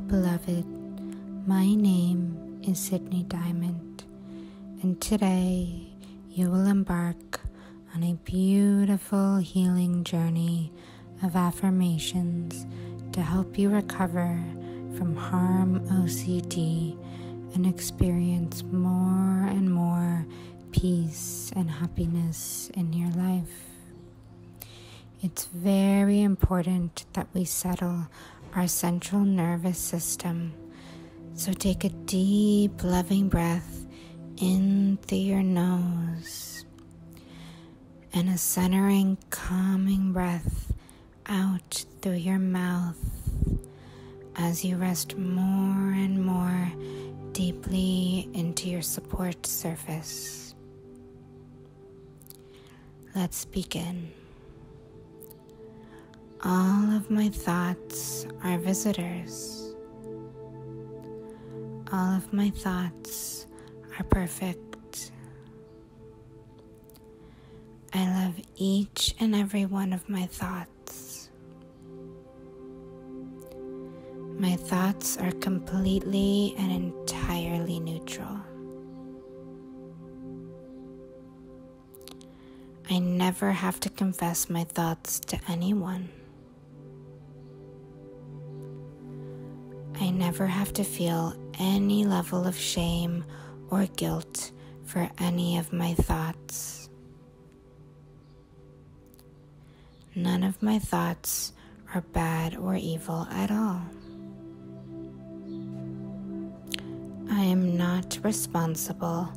beloved. My name is Sydney Diamond, and today you will embark on a beautiful healing journey of affirmations to help you recover from Harm OCD and experience more and more peace and happiness in your life. It's very important that we settle our central nervous system. So take a deep, loving breath in through your nose and a centering, calming breath out through your mouth as you rest more and more deeply into your support surface. Let's begin. All of my thoughts are visitors. All of my thoughts are perfect. I love each and every one of my thoughts. My thoughts are completely and entirely neutral. I never have to confess my thoughts to anyone. I never have to feel any level of shame or guilt for any of my thoughts. None of my thoughts are bad or evil at all. I am not responsible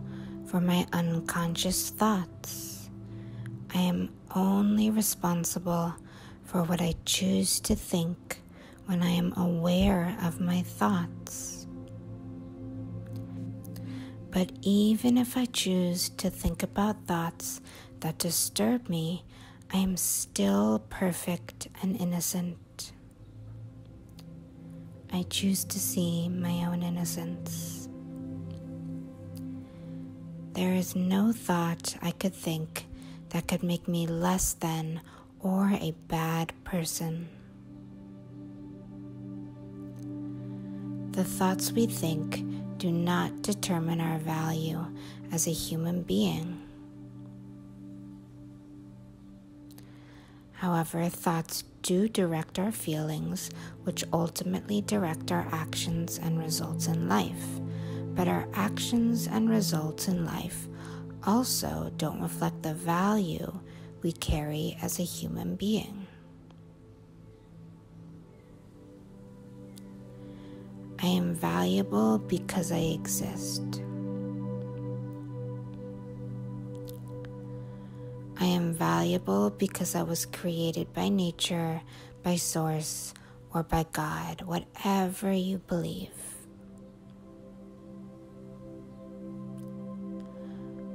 for my unconscious thoughts. I am only responsible for what I choose to think when I am aware of my thoughts. But even if I choose to think about thoughts that disturb me, I am still perfect and innocent. I choose to see my own innocence. There is no thought I could think that could make me less than or a bad person. The thoughts we think do not determine our value as a human being. However, thoughts do direct our feelings, which ultimately direct our actions and results in life. But our actions and results in life also don't reflect the value we carry as a human being. I am valuable because I exist. I am valuable because I was created by nature, by source, or by God, whatever you believe.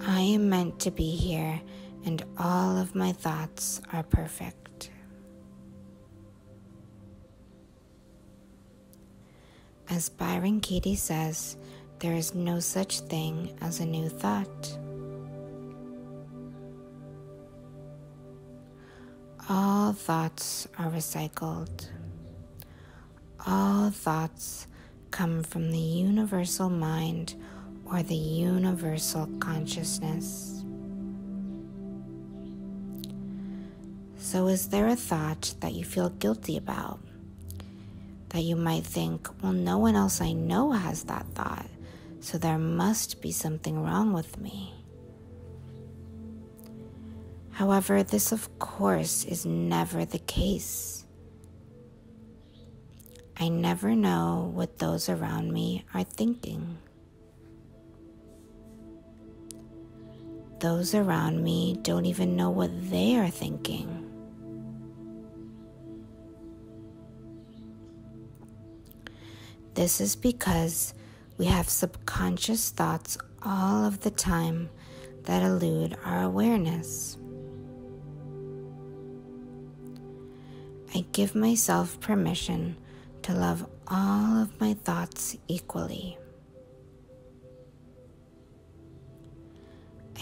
I am meant to be here, and all of my thoughts are perfect. As Byron Katie says, there is no such thing as a new thought. All thoughts are recycled. All thoughts come from the universal mind or the universal consciousness. So is there a thought that you feel guilty about? That you might think, well, no one else I know has that thought, so there must be something wrong with me. However, this of course is never the case. I never know what those around me are thinking. Those around me don't even know what they are thinking. This is because we have subconscious thoughts all of the time that elude our awareness. I give myself permission to love all of my thoughts equally.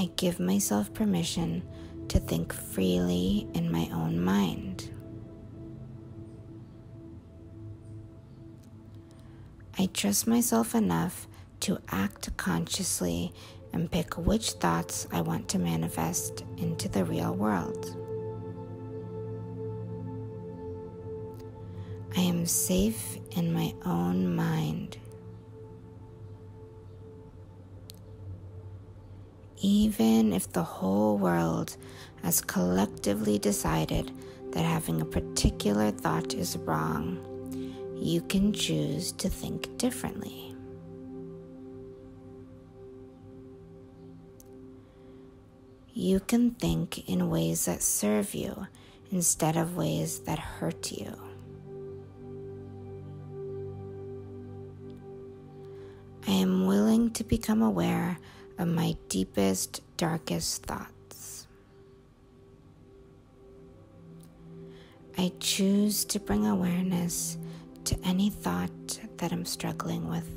I give myself permission to think freely in my own mind. I trust myself enough to act consciously and pick which thoughts I want to manifest into the real world. I am safe in my own mind. Even if the whole world has collectively decided that having a particular thought is wrong, you can choose to think differently. You can think in ways that serve you instead of ways that hurt you. I am willing to become aware of my deepest, darkest thoughts. I choose to bring awareness to any thought that I'm struggling with.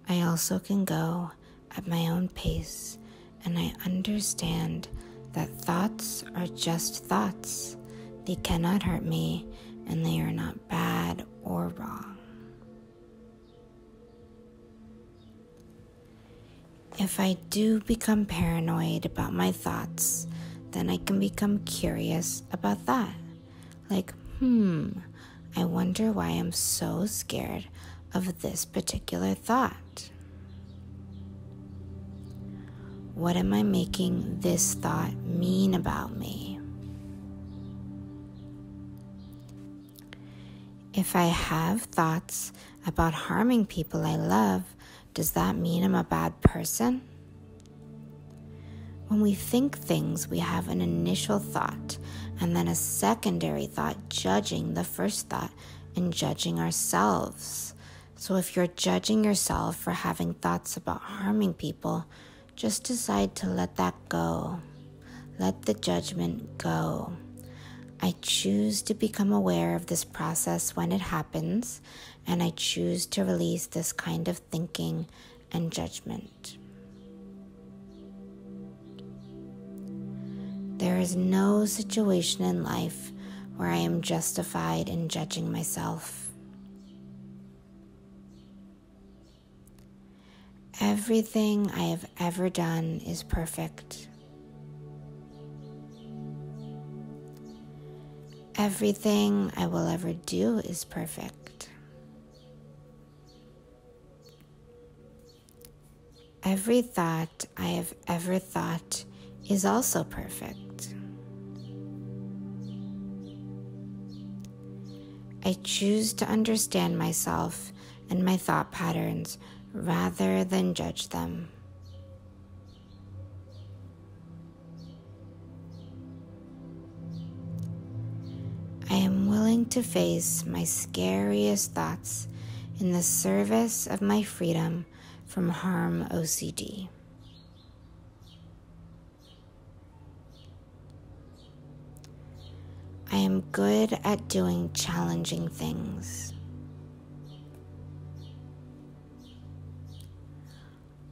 I also can go at my own pace, and I understand that thoughts are just thoughts. They cannot hurt me, and they are not bad or wrong. If I do become paranoid about my thoughts, then I can become curious about that. Like, I wonder why I'm so scared of this particular thought. What am I making this thought mean about me? If I have thoughts about harming people I love, does that mean I'm a bad person? When we think things, we have an initial thought and then a secondary thought judging the first thought and judging ourselves. So if you're judging yourself for having thoughts about harming people, just decide to let that go. Let the judgment go. I choose to become aware of this process when it happens, and I choose to release this kind of thinking and judgment. There is no situation in life where I am justified in judging myself. Everything I have ever done is perfect. Everything I will ever do is perfect. Every thought I have ever thought is also perfect. I choose to understand myself and my thought patterns rather than judge them. I am willing to face my scariest thoughts in the service of my freedom from Harm OCD. I am good at doing challenging things.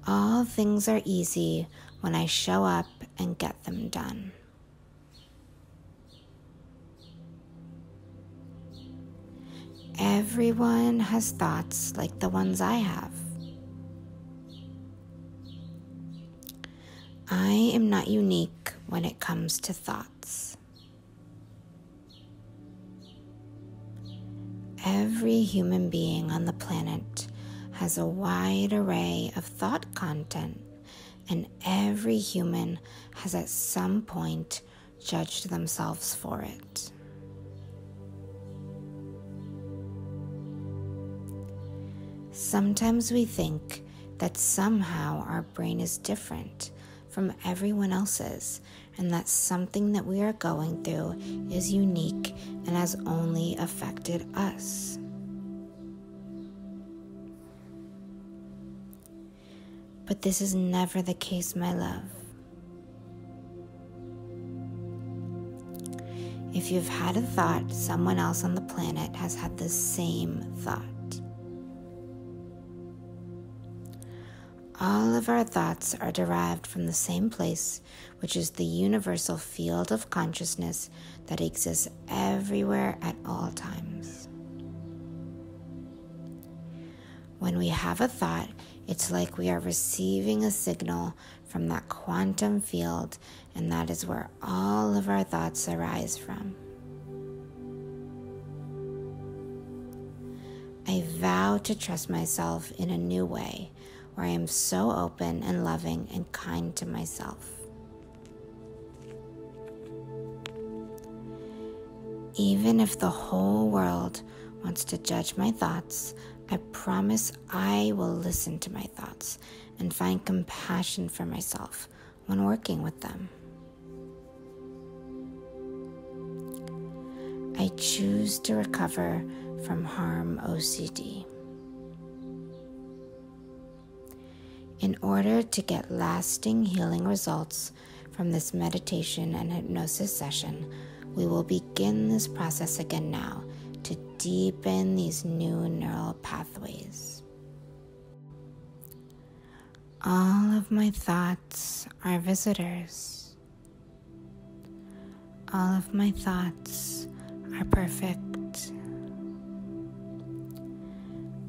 All things are easy when I show up and get them done. Everyone has thoughts like the ones I have. I am not unique when it comes to thoughts. Every human being on the planet has a wide array of thought content, and every human has at some point judged themselves for it. Sometimes we think that somehow our brain is different from everyone else's, and that something that we are going through is unique and has only affected us. But this is never the case, my love. If you've had a thought, someone else on the planet has had the same thought. all of our thoughts are derived from the same place, which is the universal field of consciousness that exists everywhere at all times. When we have a thought, it's like we are receiving a signal from that quantum field, and that is where all of our thoughts arise from. I vow to trust myself in a new way, where I am so open and loving and kind to myself. Even if the whole world wants to judge my thoughts, I promise I will listen to my thoughts and find compassion for myself when working with them. I choose to recover from Harm OCD. In order to get lasting healing results from this meditation and hypnosis session, we will begin this process again now to deepen these new neural pathways. All of my thoughts are visitors. All of my thoughts are perfect.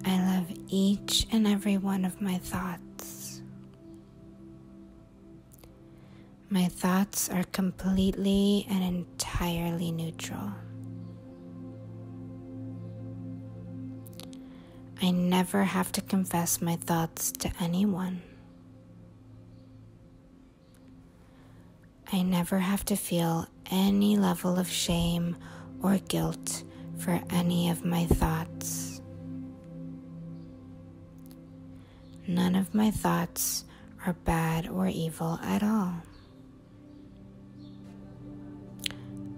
I love each and every one of my thoughts. My thoughts are completely and entirely neutral. I never have to confess my thoughts to anyone. I never have to feel any level of shame or guilt for any of my thoughts. None of my thoughts are bad or evil at all.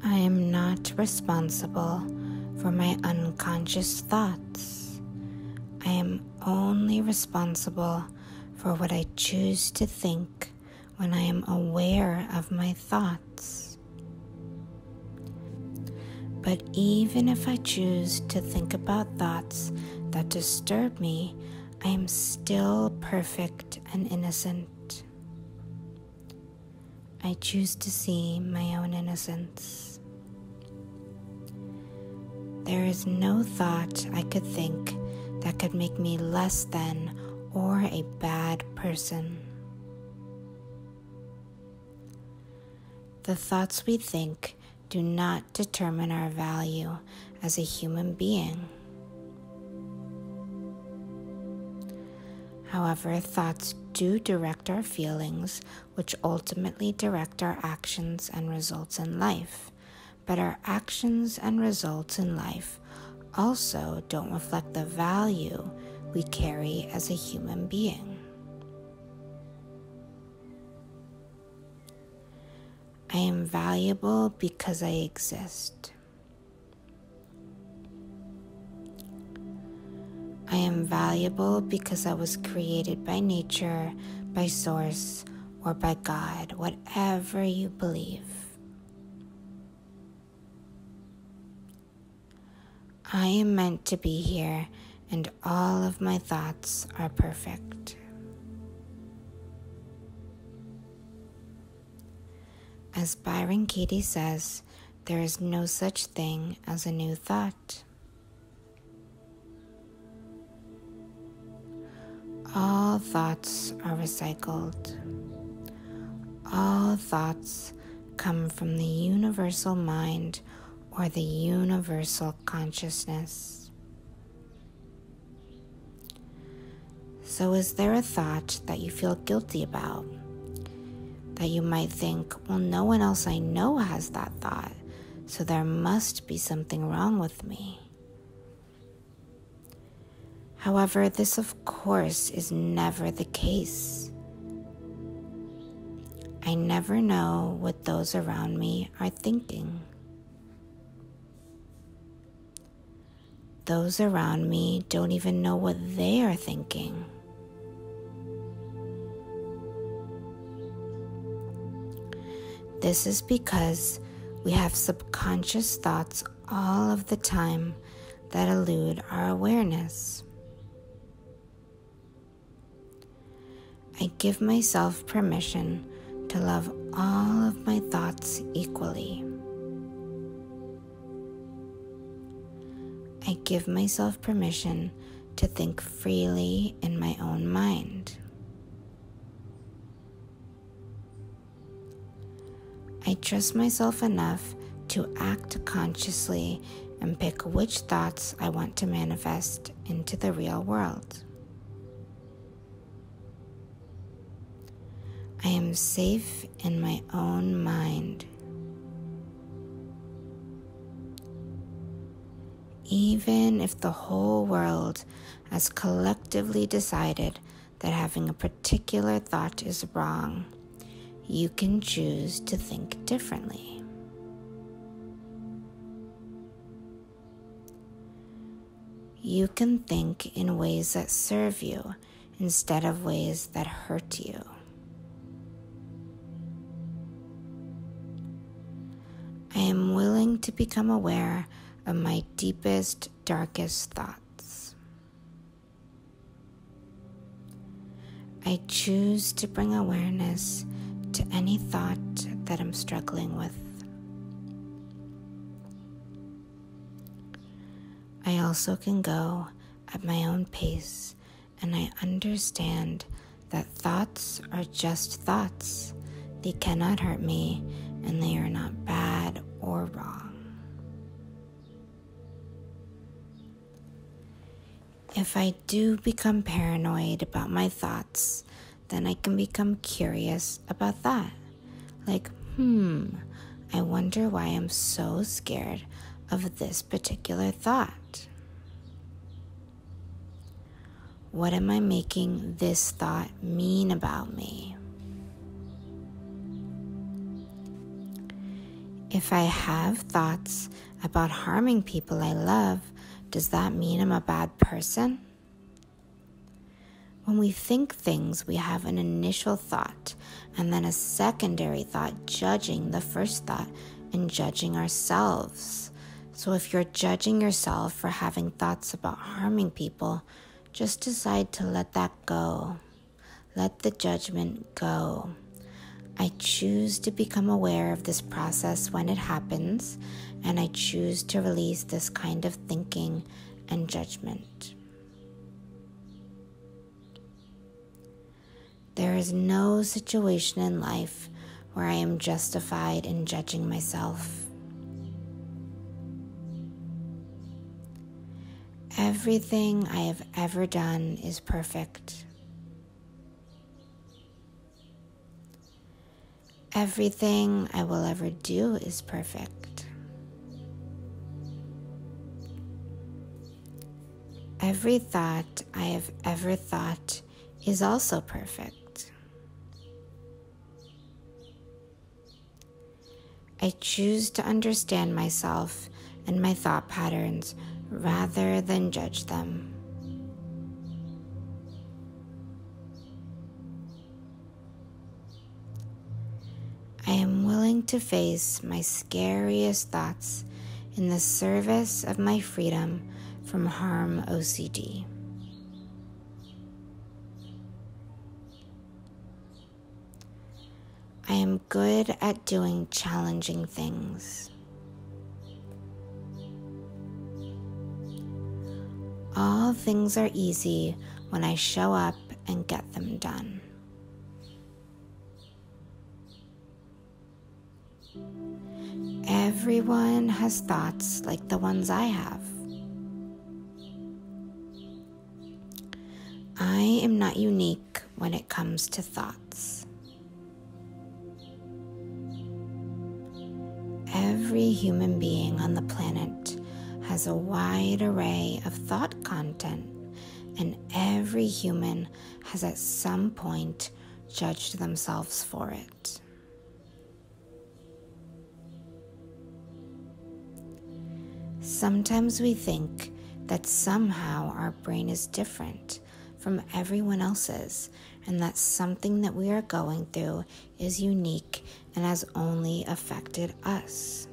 I am not responsible for my unconscious thoughts. I am only responsible for what I choose to think when I am aware of my thoughts. But even if I choose to think about thoughts that disturb me, I am still perfect and innocent. I choose to see my own innocence. There is no thought I could think that could make me less than or a bad person. The thoughts we think do not determine our value as a human being. However, thoughts do direct our feelings, which ultimately direct our actions and results in life. But our actions and results in life also don't reflect the value we carry as a human being. I am valuable because I exist. I am valuable because I was created by nature, by source, or by God, whatever you believe. I am meant to be here, and all of my thoughts are perfect. As Byron Katie says, there is no such thing as a new thought. All thoughts are recycled. All thoughts come from the universal mind or the universal consciousness. So is there a thought that you feel guilty about? That you might think, well, no one else I know has that thought, so there must be something wrong with me. However, this of course is never the case. I never know what those around me are thinking. Those around me don't even know what they are thinking. This is because we have subconscious thoughts all of the time that elude our awareness. I give myself permission to love all of my thoughts equally. I give myself permission to think freely in my own mind. I trust myself enough to act consciously and pick which thoughts I want to manifest into the real world. I am safe in my own mind. Even if the whole world has collectively decided that having a particular thought is wrong, you can choose to think differently. You can think in ways that serve you instead of ways that hurt you. I am willing to become aware of my deepest, darkest thoughts. I choose to bring awareness to any thought that I'm struggling with. I also can go at my own pace, and I understand that thoughts are just thoughts. They cannot hurt me, and they are not bad or wrong. If I do become paranoid about my thoughts, then I can become curious about that. Like, I wonder why I'm so scared of this particular thought. What am I making this thought mean about me? If I have thoughts about harming people I love, does that mean I'm a bad person? When we think things, we have an initial thought and then a secondary thought judging the first thought and judging ourselves. So if you're judging yourself for having thoughts about harming people, just decide to let that go. Let the judgment go. I choose to become aware of this process when it happens, and I choose to release this kind of thinking and judgment. There is no situation in life where I am justified in judging myself. Everything I have ever done is perfect. Everything I will ever do is perfect. Every thought I have ever thought is also perfect. I choose to understand myself and my thought patterns rather than judge them. I am willing to face my scariest thoughts in the service of my freedom from Harm OCD. I am good at doing challenging things. All things are easy when I show up and get them done. Everyone has thoughts like the ones I have. I am not unique when it comes to thoughts. Every human being on the planet has a wide array of thought content, and every human has at some point judged themselves for it. Sometimes we think that somehow our brain is different from everyone else's, and that something that we are going through is unique and has only affected us.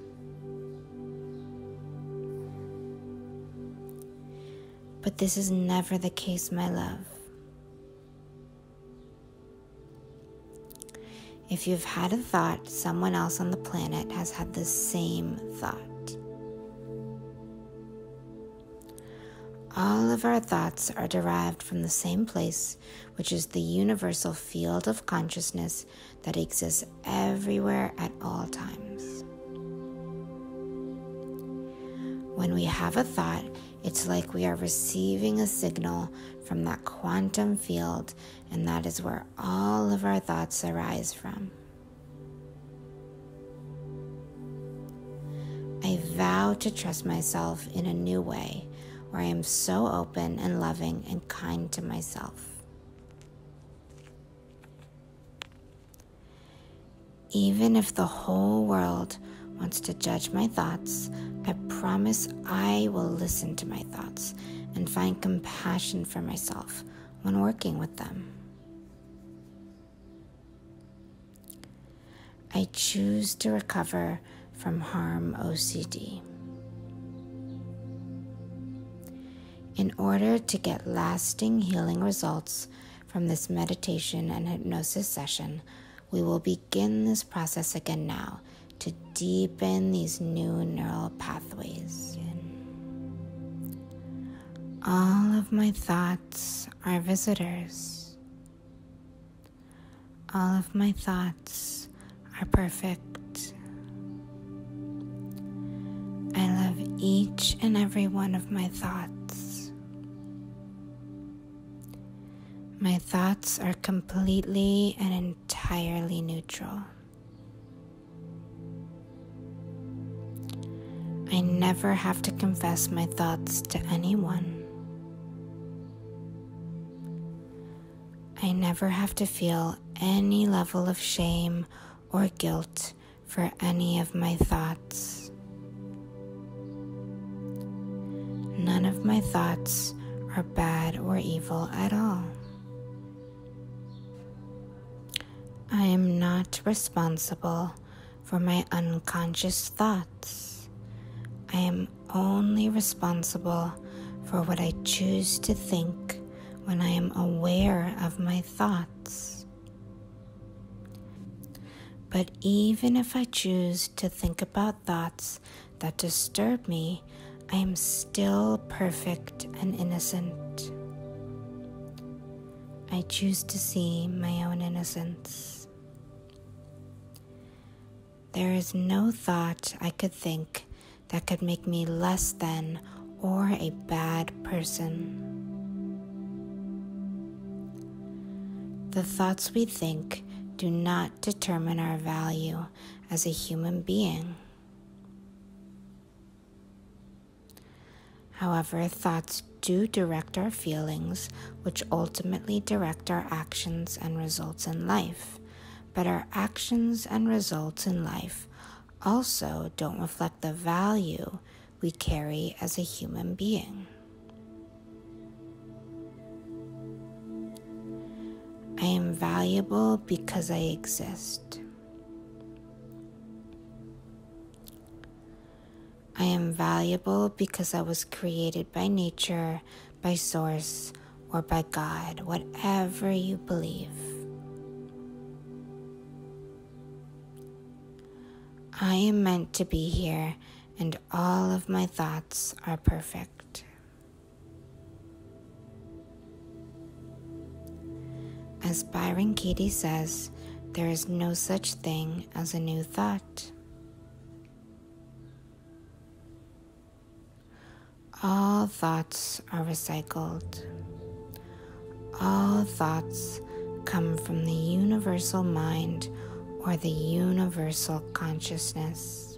But this is never the case, my love. If you've had a thought, someone else on the planet has had the same thought. All of our thoughts are derived from the same place, which is the universal field of consciousness that exists everywhere at all times. When we have a thought, it's like we are receiving a signal from that quantum field, and that is where all of our thoughts arise from. I vow to trust myself in a new way, where I am so open and loving and kind to myself. Even if the whole world wants to judge my thoughts, I promise I will listen to my thoughts and find compassion for myself when working with them. I choose to recover from Harm OCD. In order to get lasting healing results from this meditation and hypnosis session, we will begin this process again now to deepen these new neural pathways. All of my thoughts are visitors. All of my thoughts are perfect. I love each and every one of my thoughts. My thoughts are completely and entirely neutral. I never have to confess my thoughts to anyone. I never have to feel any level of shame or guilt for any of my thoughts. None of my thoughts are bad or evil at all. I am not responsible for my unconscious thoughts. I am only responsible for what I choose to think when I am aware of my thoughts. But even if I choose to think about thoughts that disturb me, I am still perfect and innocent. I choose to see my own innocence. There is no thought I could think that could make me less than or a bad person. The thoughts we think do not determine our value as a human being. However, thoughts do direct our feelings, which ultimately direct our actions and results in life. But our actions and results in life also don't reflect the value we carry as a human being. I am valuable because I exist. I am valuable because I was created by nature, by source, or by God, whatever you believe. I am meant to be here, and all of my thoughts are perfect. As Byron Katie says, there is no such thing as a new thought. All thoughts are recycled. All thoughts come from the universal mind or the universal consciousness.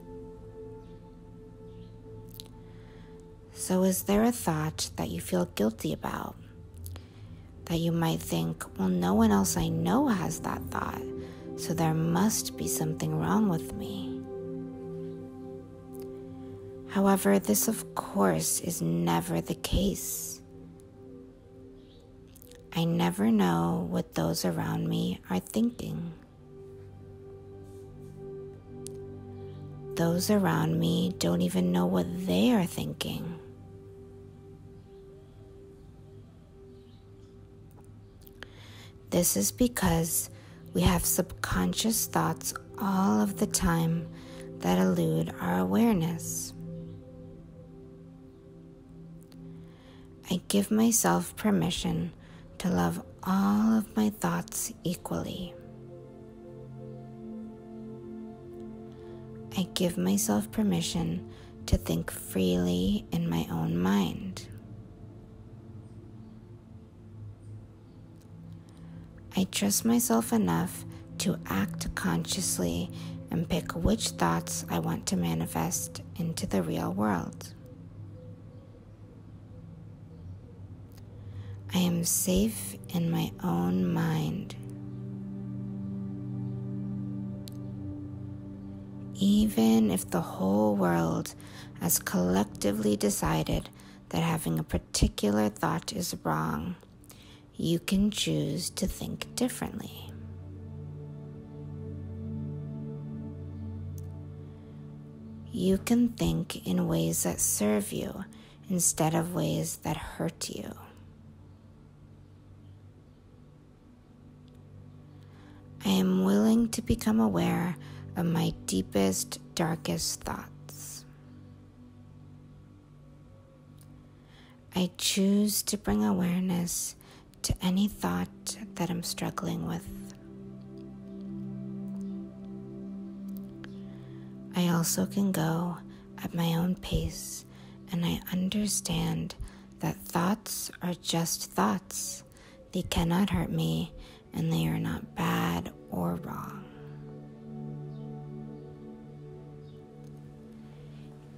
So is there a thought that you feel guilty about? That you might think, well, no one else I know has that thought, so there must be something wrong with me. However, this of course is never the case. I never know what those around me are thinking. Those around me don't even know what they are thinking. This is because We have subconscious thoughts all of the time that elude our awareness. I give myself permission to love all of my thoughts equally. I give myself permission to think freely in my own mind. I trust myself enough to act consciously and pick which thoughts I want to manifest into the real world. I am safe in my own mind. Even if the whole world has collectively decided that having a particular thought is wrong, you can choose to think differently. You can think in ways that serve you instead of ways that hurt you. I am willing to become aware of my deepest, darkest thoughts. I choose to bring awareness to any thought that I'm struggling with. I also can go at my own pace, and I understand that thoughts are just thoughts. They cannot hurt me, and they are not bad or wrong.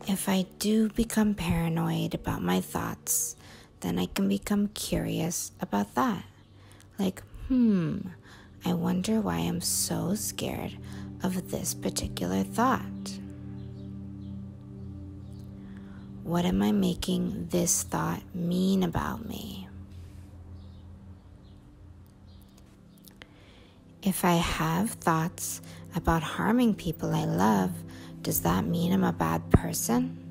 If I do become paranoid about my thoughts, then I can become curious about that. Like, I wonder why I'm so scared of this particular thought. What am I making this thought mean about me? If I have thoughts about harming people I love, does that mean I'm a bad person?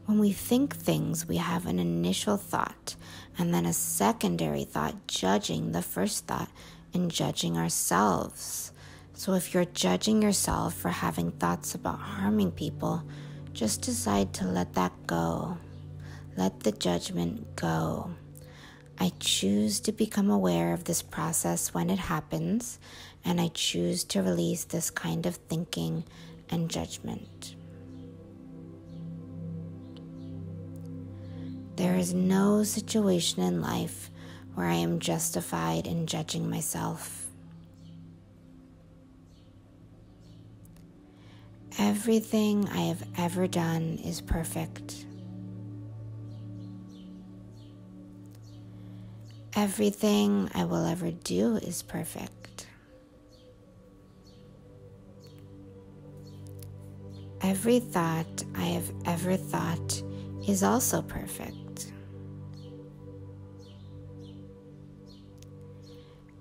When we think things, we have an initial thought and then a secondary thought judging the first thought and judging ourselves. So if you're judging yourself for having thoughts about harming people, just decide to let that go. Let the judgment go. I choose to become aware of this process when it happens, and I choose to release this kind of thinking and judgment. There is no situation in life where I am justified in judging myself. Everything I have ever done is perfect. Everything I will ever do is perfect. Every thought I have ever thought is also perfect.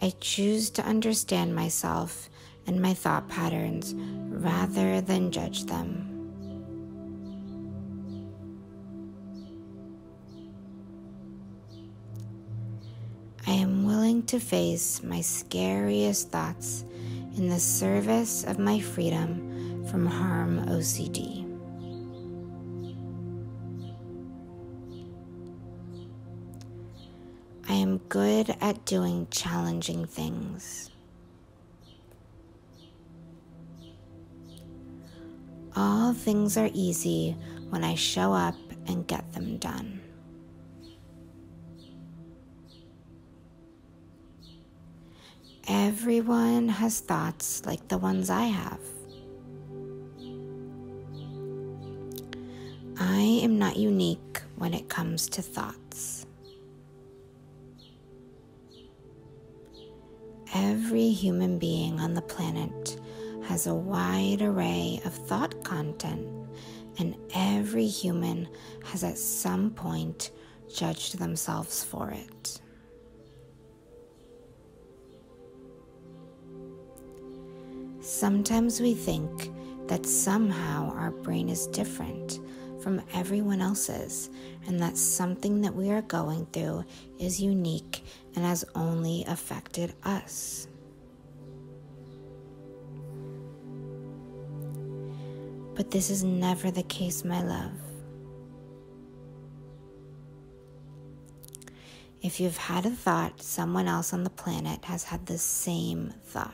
I choose to understand myself and my thought patterns rather than judge them. I am willing to face my scariest thoughts in the service of my freedom from Harm OCD. I am good at doing challenging things. All things are easy when I show up and get them done. Everyone has thoughts like the ones I have. I am not unique when it comes to thoughts. Every human being on the planet has a wide array of thought content, and every human has at some point judged themselves for it. Sometimes we think that somehow our brain is different from everyone else's, and that something that we are going through is unique and has only affected us. But this is never the case, my love. If you've had a thought, someone else on the planet has had the same thought.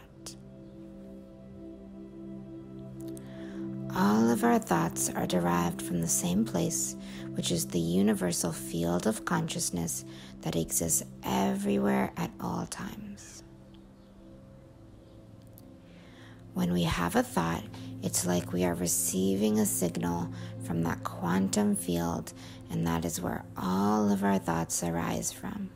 All of our thoughts are derived from the same place, which is the universal field of consciousness that exists everywhere at all times. When we have a thought, it's like we are receiving a signal from that quantum field, and that is where all of our thoughts arise from.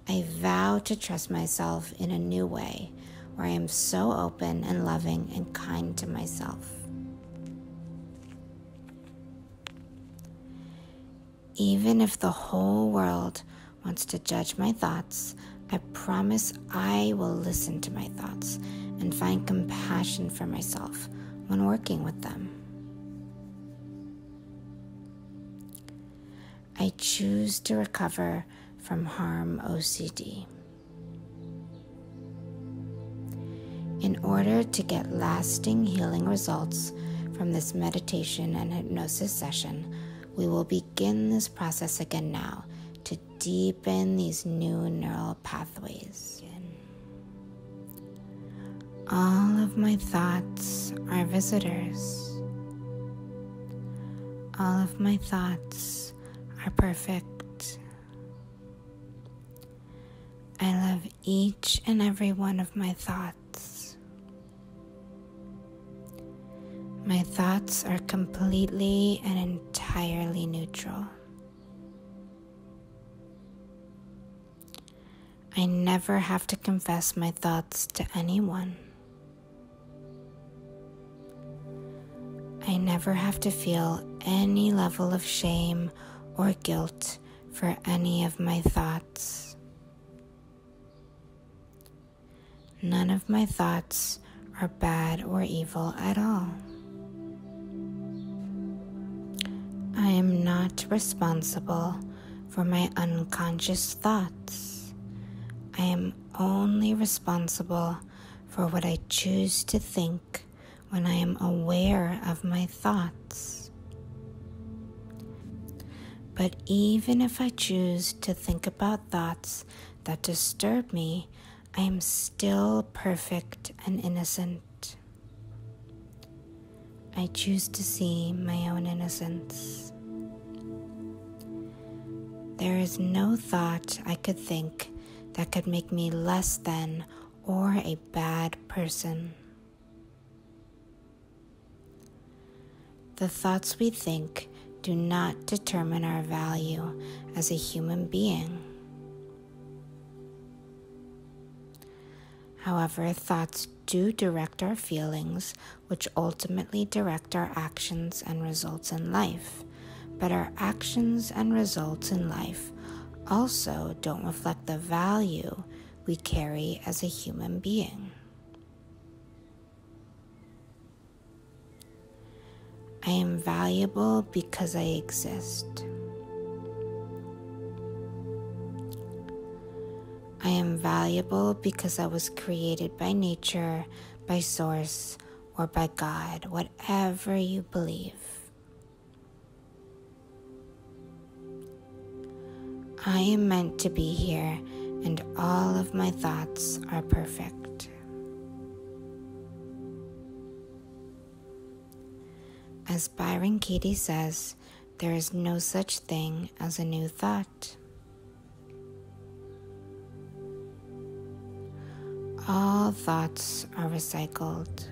I vow to trust myself in a new way, where I am so open and loving and kind to myself. Even if the whole world wants to judge my thoughts, I promise I will listen to my thoughts and find compassion for myself when working with them. I choose to recover from Harm OCD. In order to get lasting healing results from this meditation and hypnosis session, we will begin this process again now to deepen these new neural pathways. All of my thoughts are visitors. All of my thoughts are perfect. I love each and every one of my thoughts. My thoughts are completely and entirely neutral. I never have to confess my thoughts to anyone. I never have to feel any level of shame or guilt for any of my thoughts. None of my thoughts are bad or evil at all. I am not responsible for my unconscious thoughts. I am only responsible for what I choose to think when I am aware of my thoughts. But even if I choose to think about thoughts that disturb me, I am still perfect and innocent. I choose to see my own innocence. There is no thought I could think that could make me less than or a bad person. The thoughts we think do not determine our value as a human being. However, thoughts do direct our feelings, which ultimately direct our actions and results in life. But our actions and results in life also don't reflect the value we carry as a human being. I am valuable because I exist. I am valuable because I was created by nature, by source, or by God, whatever you believe. I am meant to be here, and all of my thoughts are perfect. As Byron Katie says, there is no such thing as a new thought. All thoughts are recycled.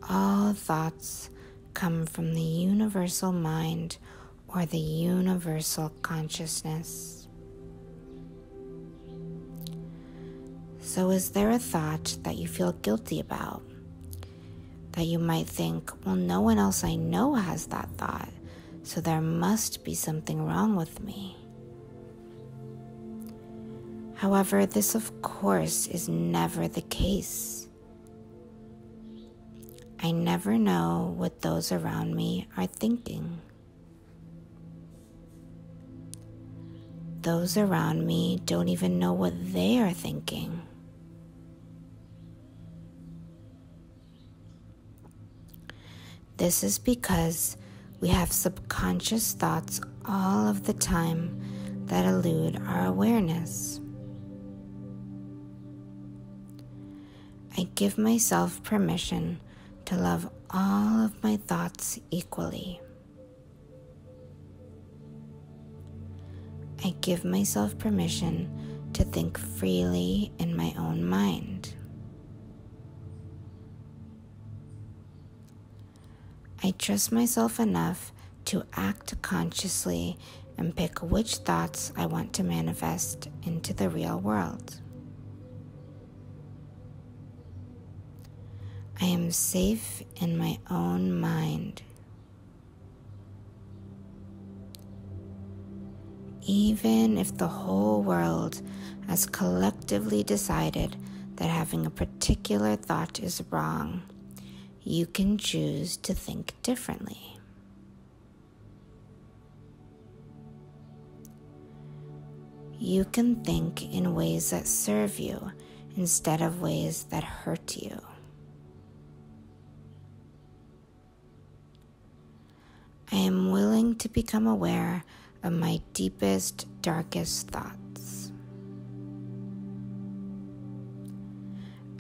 All thoughts come from the universal mind or the universal consciousness. So is there a thought that you feel guilty about? That you might think, well, no one else I know has that thought, so there must be something wrong with me. However, this of course is never the case. I never know what those around me are thinking. Those around me don't even know what they are thinking. This is because we have subconscious thoughts all of the time that elude our awareness. I give myself permission to love all of my thoughts equally. I give myself permission to think freely in my own mind. I trust myself enough to act consciously and pick which thoughts I want to manifest into the real world. I am safe in my own mind. Even if the whole world has collectively decided that having a particular thought is wrong, you can choose to think differently. You can think in ways that serve you instead of ways that hurt you. I am willing to become aware of my deepest, darkest thoughts.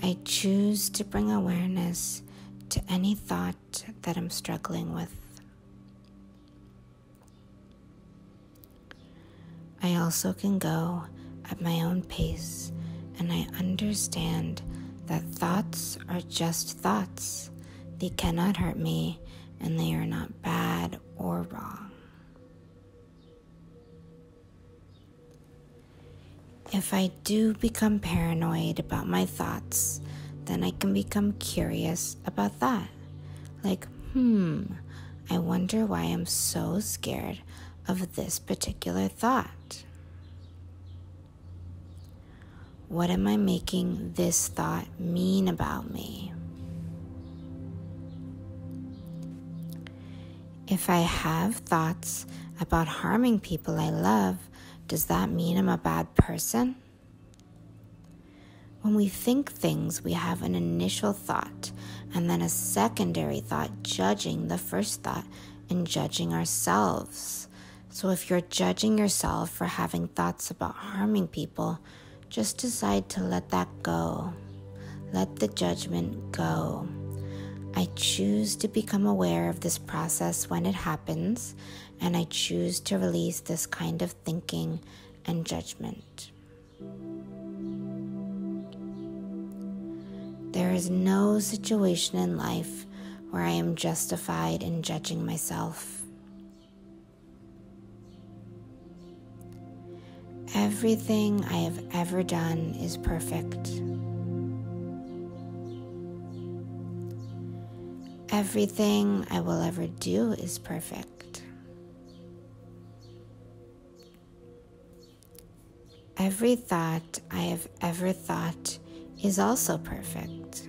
I choose to bring awareness to any thought that I'm struggling with. I also can go at my own pace, and I understand that thoughts are just thoughts. They cannot hurt me, and they are not bad or wrong. If I do become paranoid about my thoughts, then I can become curious about that. Like, I wonder why I'm so scared of this particular thought. What am I making this thought mean about me? If I have thoughts about harming people I love, does that mean I'm a bad person? When we think things, we have an initial thought and then a secondary thought judging the first thought and judging ourselves. So if you're judging yourself for having thoughts about harming people, just decide to let that go. Let the judgment go. I choose to become aware of this process when it happens, and I choose to release this kind of thinking and judgment. There is no situation in life where I am justified in judging myself. Everything I have ever done is perfect. Everything I will ever do is perfect. Every thought I have ever thought is also perfect.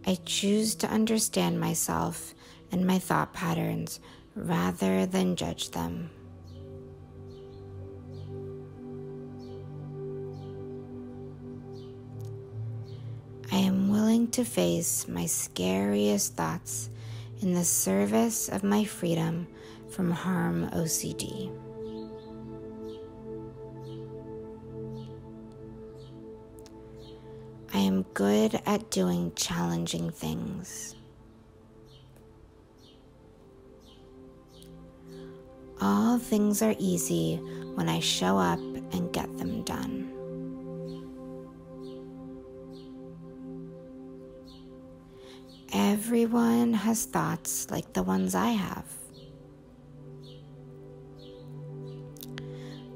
I choose to understand myself and my thought patterns rather than judge them. I am willing to face my scariest thoughts in the service of my freedom from Harm OCD. I am good at doing challenging things. All things are easy when I show up and get them done. Everyone has thoughts like the ones I have.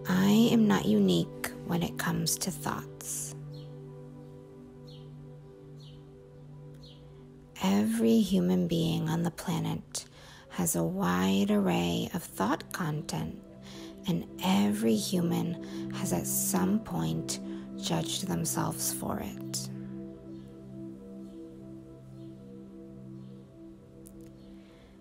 I am not unique when it comes to thoughts. Every human being on the planet has a wide array of thought content, and every human has at some point judged themselves for it.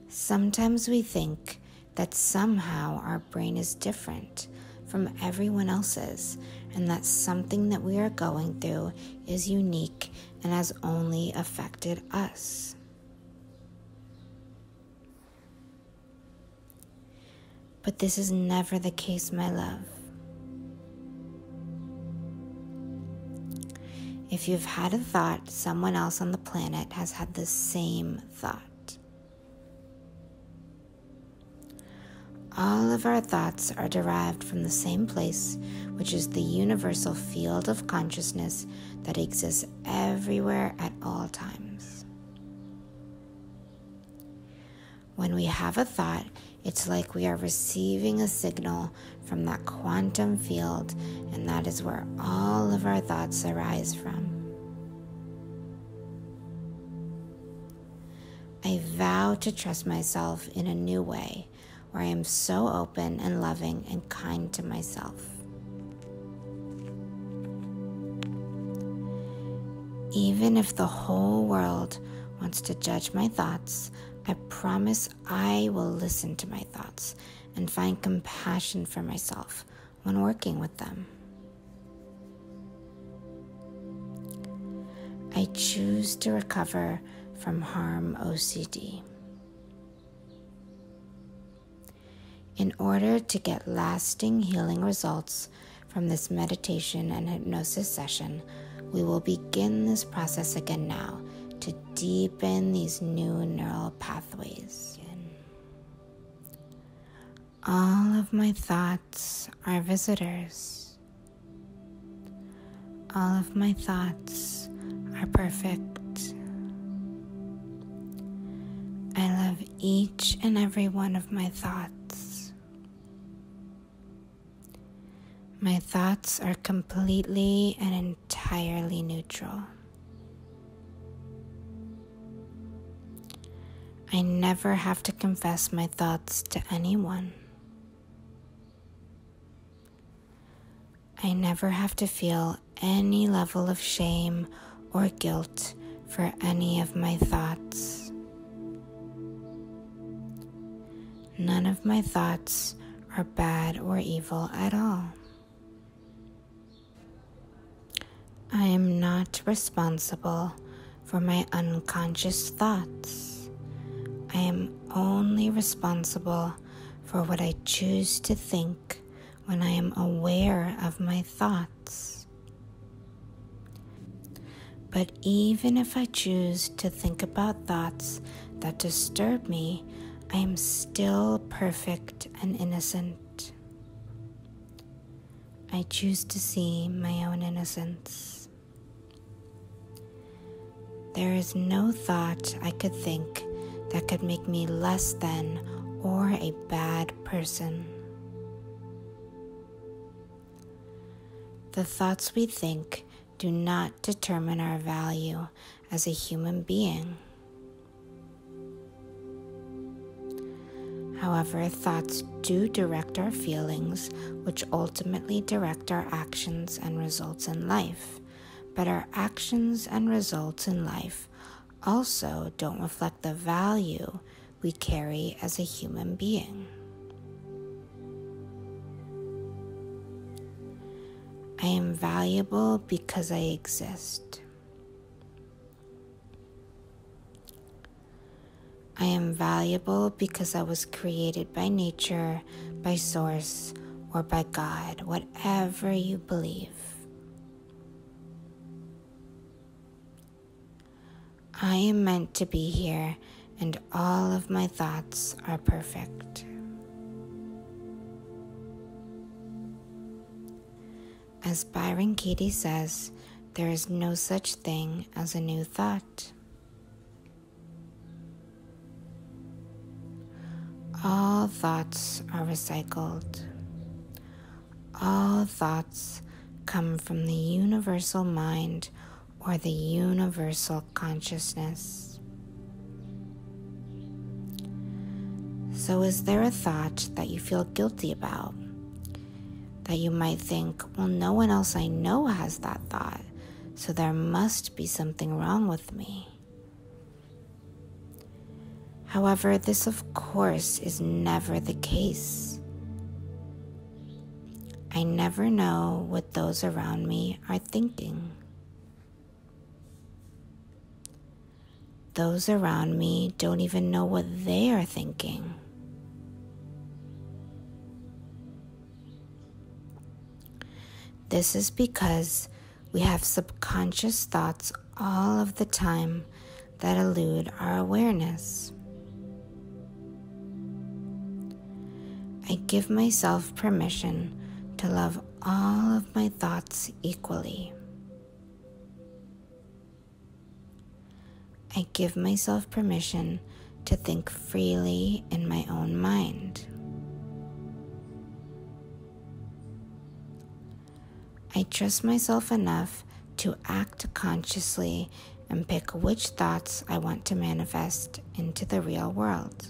Sometimes we think that somehow our brain is different from everyone else's, and that something that we are going through is unique and has only affected us. But this is never the case, my love. If you've had a thought, someone else on the planet has had the same thought. All of our thoughts are derived from the same place, which is the universal field of consciousness that exists everywhere at all times. When we have a thought, it's like we are receiving a signal from that quantum field, and that is where all of our thoughts arise from. I vow to trust myself in a new way, where I am so open and loving and kind to myself. Even if the whole world wants to judge my thoughts, I promise I will listen to my thoughts and find compassion for myself when working with them. I choose to recover from Harm OCD. In order to get lasting healing results from this meditation and hypnosis session, we will begin this process again now to deepen these new neural pathways. All of my thoughts are visitors. All of my thoughts are perfect. I love each and every one of my thoughts. My thoughts are completely and entirely neutral. I never have to confess my thoughts to anyone. I never have to feel any level of shame or guilt for any of my thoughts. None of my thoughts are bad or evil at all. I am not responsible for my unconscious thoughts. I am only responsible for what I choose to think when I am aware of my thoughts. But even if I choose to think about thoughts that disturb me, I am still perfect and innocent. I choose to see my own innocence. There is no thought I could think that could make me less than or a bad person. The thoughts we think do not determine our value as a human being. However, thoughts do direct our feelings, which ultimately direct our actions and results in life. But our actions and results in life also don't reflect the value we carry as a human being. I am valuable because I exist. I am valuable because I was created by nature, by source, or by God, whatever you believe. I am meant to be here, and all of my thoughts are perfect. As Byron Katie says, there is no such thing as a new thought. All thoughts are recycled. All thoughts come from the universal mind or the universal consciousness. So is there a thought that you feel guilty about? That you might think, well, no one else I know has that thought, so there must be something wrong with me. However, this of course is never the case. I never know what those around me are thinking. Those around me don't even know what they are thinking. This is because we have subconscious thoughts all of the time that elude our awareness. I give myself permission to love all of my thoughts equally. I give myself permission to think freely in my own mind. I trust myself enough to act consciously and pick which thoughts I want to manifest into the real world.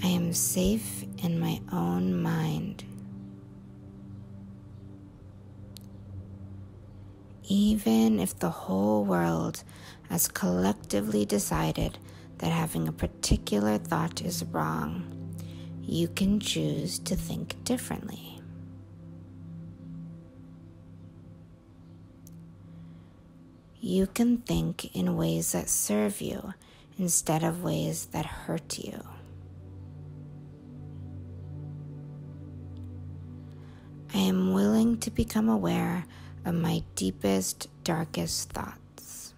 I am safe in my own mind. Even if the whole world has collectively decided that having a particular thought is wrong, you can choose to think differently. You can think in ways that serve you instead of ways that hurt you. I am willing to become aware of my deepest, darkest thoughts.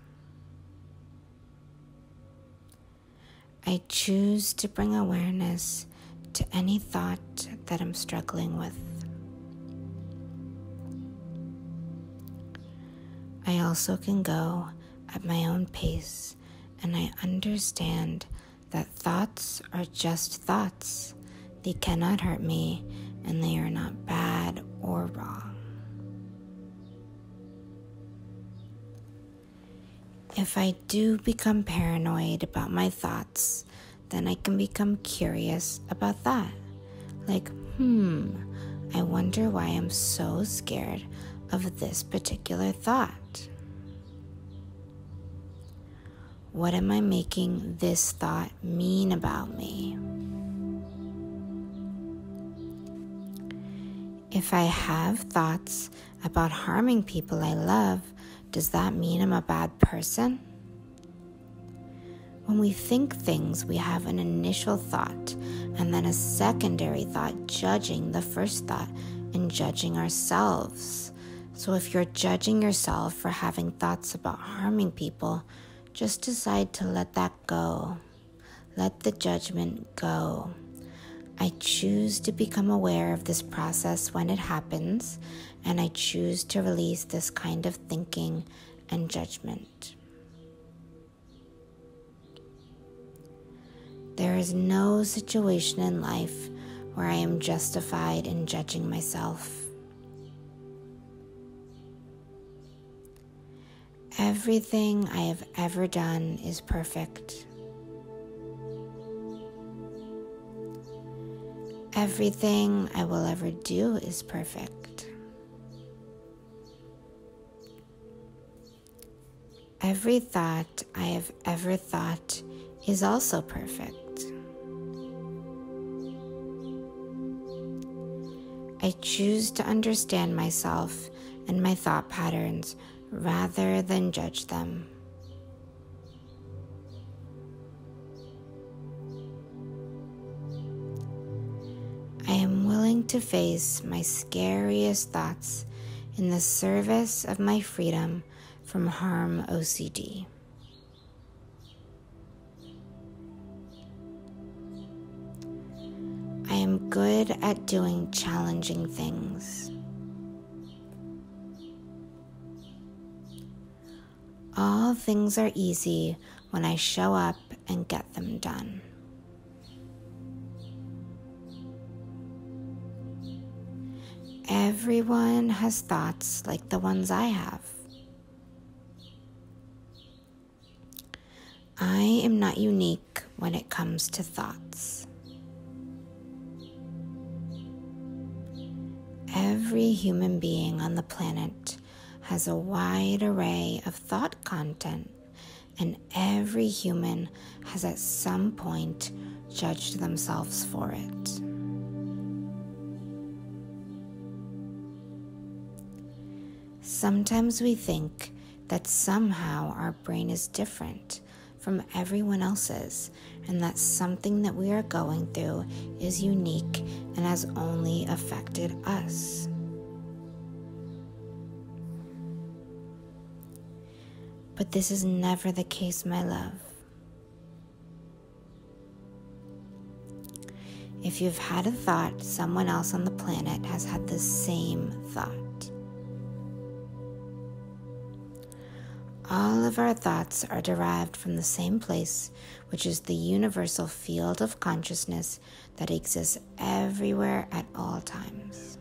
I choose to bring awareness to any thought that I'm struggling with. I also can go at my own pace, and I understand that thoughts are just thoughts. They cannot hurt me, and they are not bad or wrong. If I do become paranoid about my thoughts, then I can become curious about that. Like, I wonder why I'm so scared of this particular thought. What am I making this thought mean about me? If I have thoughts about harming people I love, does that mean I'm a bad person? When we think things, we have an initial thought and then a secondary thought judging the first thought and judging ourselves. So if you're judging yourself for having thoughts about harming people, just decide to let that go. Let the judgment go. I choose to become aware of this process when it happens, and I choose to release this kind of thinking and judgment. There is no situation in life where I am justified in judging myself. Everything I have ever done is perfect. Everything I will ever do is perfect. Every thought I have ever thought is also perfect. I choose to understand myself and my thought patterns rather than judge them. I am willing to face my scariest thoughts in the service of my freedom from Harm OCD. I am good at doing challenging things. All things are easy when I show up and get them done. Everyone has thoughts like the ones I have. I am not unique when it comes to thoughts. Every human being on the planet has a wide array of thought content, and every human has at some point judged themselves for it. Sometimes we think that somehow our brain is different from everyone else's, and that something that we are going through is unique and has only affected us. But this is never the case, my love. If you've had a thought, someone else on the planet has had the same thought. All of our thoughts are derived from the same place, which is the universal field of consciousness that exists everywhere at all times.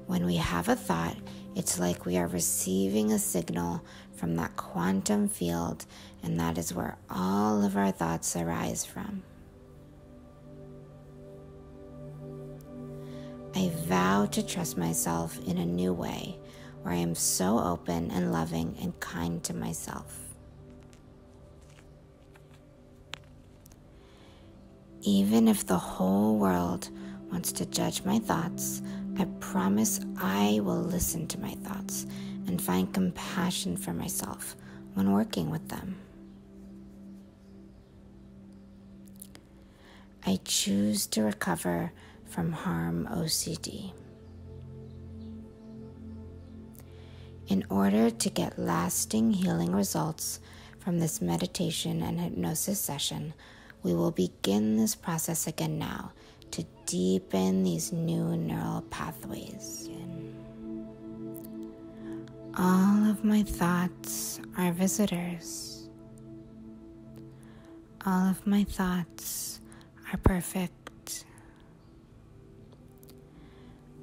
When we have a thought, it's like we are receiving a signal from that quantum field, and that is where all of our thoughts arise from. I vow to trust myself in a new way, where I am so open and loving and kind to myself. Even if the whole world wants to judge my thoughts, I promise I will listen to my thoughts and find compassion for myself when working with them. I choose to recover from Harm OCD. In order to get lasting healing results from this meditation and hypnosis session, we will begin this process again now to deepen these new neural pathways. All of my thoughts are visitors. All of my thoughts are perfect.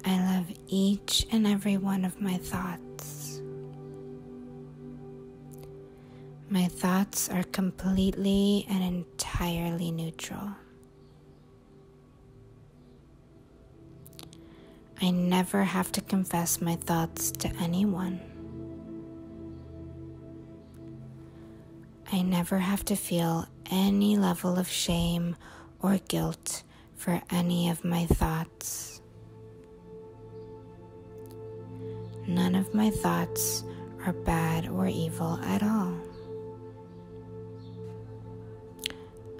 I love each and every one of my thoughts. My thoughts are completely and entirely neutral. I never have to confess my thoughts to anyone. I never have to feel any level of shame or guilt for any of my thoughts. None of my thoughts are bad or evil at all.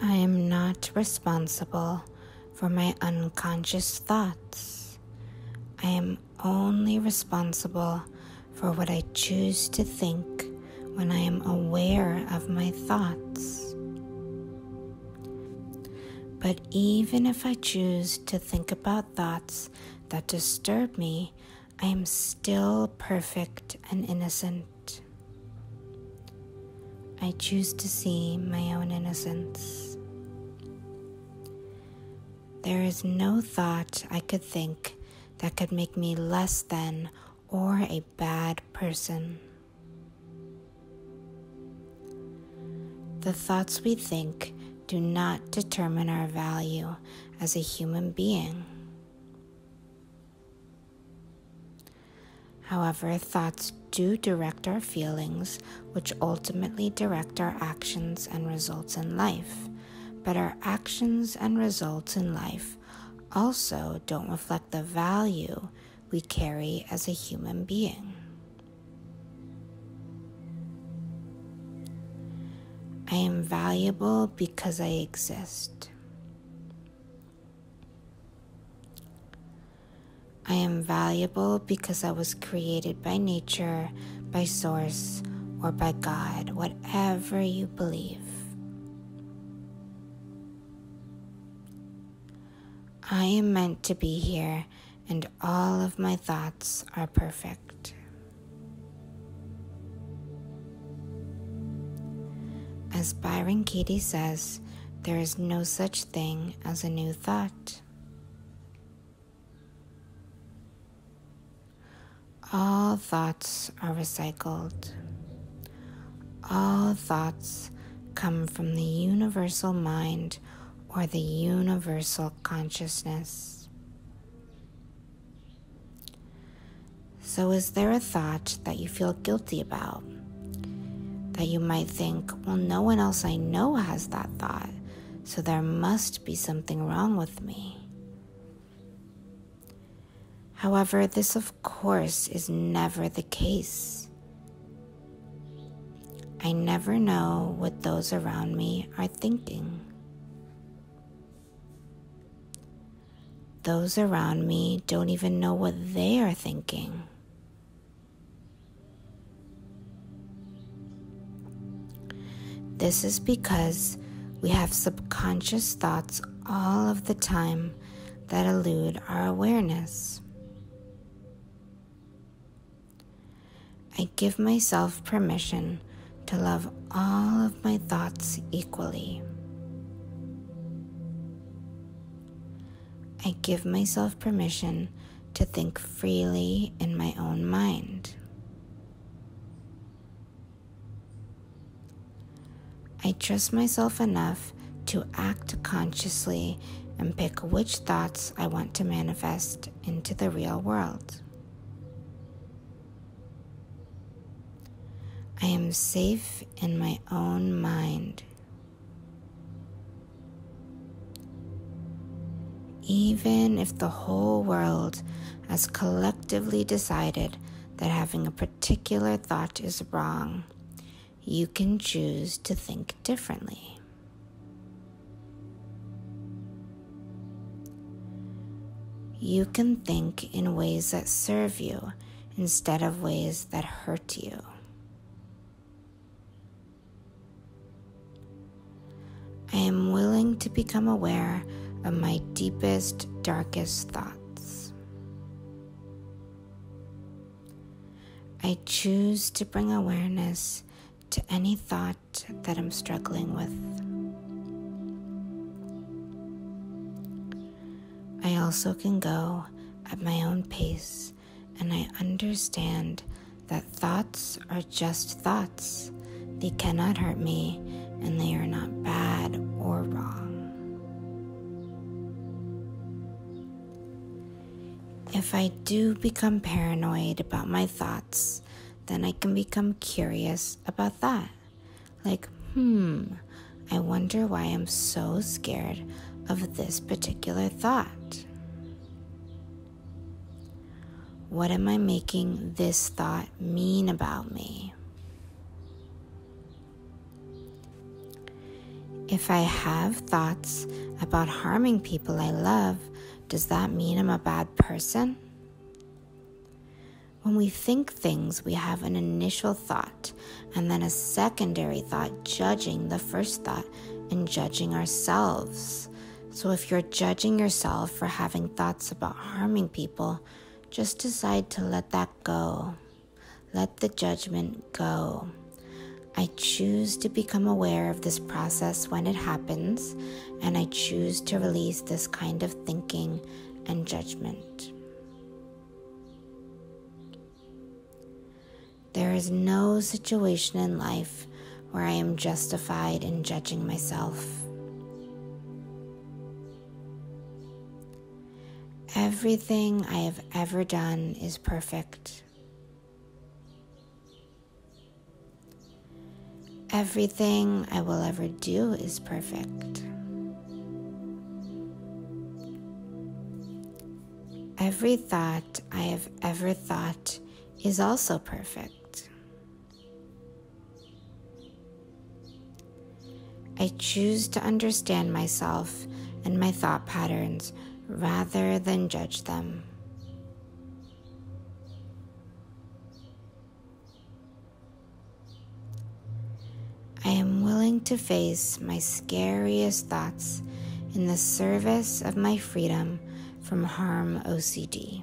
I am not responsible for my unconscious thoughts. I am only responsible for what I choose to think when I am aware of my thoughts. But even if I choose to think about thoughts that disturb me, I am still perfect and innocent. I choose to see my own innocence. There is no thought I could think that could make me less than or a bad person. The thoughts we think do not determine our value as a human being. However, thoughts do direct our feelings, which ultimately direct our actions and results in life. But our actions and results in life also don't reflect the value we carry as a human being. I am valuable because I exist. I am valuable because I was created by nature, by source, or by God, whatever you believe. I am meant to be here, and all of my thoughts are perfect. As Byron Katie says, there is no such thing as a new thought. All thoughts are recycled. All thoughts come from the universal mind or the universal consciousness. So is there a thought that you feel guilty about? That you might think, well, no one else I know has that thought, so there must be something wrong with me. However, this of course is never the case. I never know what those around me are thinking. Those around me don't even know what they are thinking. This is because we have subconscious thoughts all of the time that elude our awareness. I give myself permission to love all of my thoughts equally. I give myself permission to think freely in my own mind. I trust myself enough to act consciously and pick which thoughts I want to manifest into the real world. I am safe in my own mind. Even if the whole world has collectively decided that having a particular thought is wrong, you can choose to think differently. You can think in ways that serve you instead of ways that hurt you. I am willing to become aware of my deepest, darkest thoughts. I choose to bring awareness to any thought that I'm struggling with. I also can go at my own pace, and I understand that thoughts are just thoughts. They cannot hurt me, and they are not bad or wrong. If I do become paranoid about my thoughts, then I can become curious about that. Like, I wonder why I'm so scared of this particular thought. What am I making this thought mean about me? If I have thoughts about harming people I love, does that mean I'm a bad person? When we think things, we have an initial thought and then a secondary thought judging the first thought and judging ourselves. So if you're judging yourself for having thoughts about harming people, just decide to let that go. Let the judgment go. I choose to become aware of this process when it happens, and I choose to release this kind of thinking and judgment. There is no situation in life where I am justified in judging myself. Everything I have ever done is perfect. Everything I will ever do is perfect. Every thought I have ever thought is also perfect. I choose to understand myself and my thought patterns rather than judge them. I am willing to face my scariest thoughts in the service of my freedom from Harm OCD.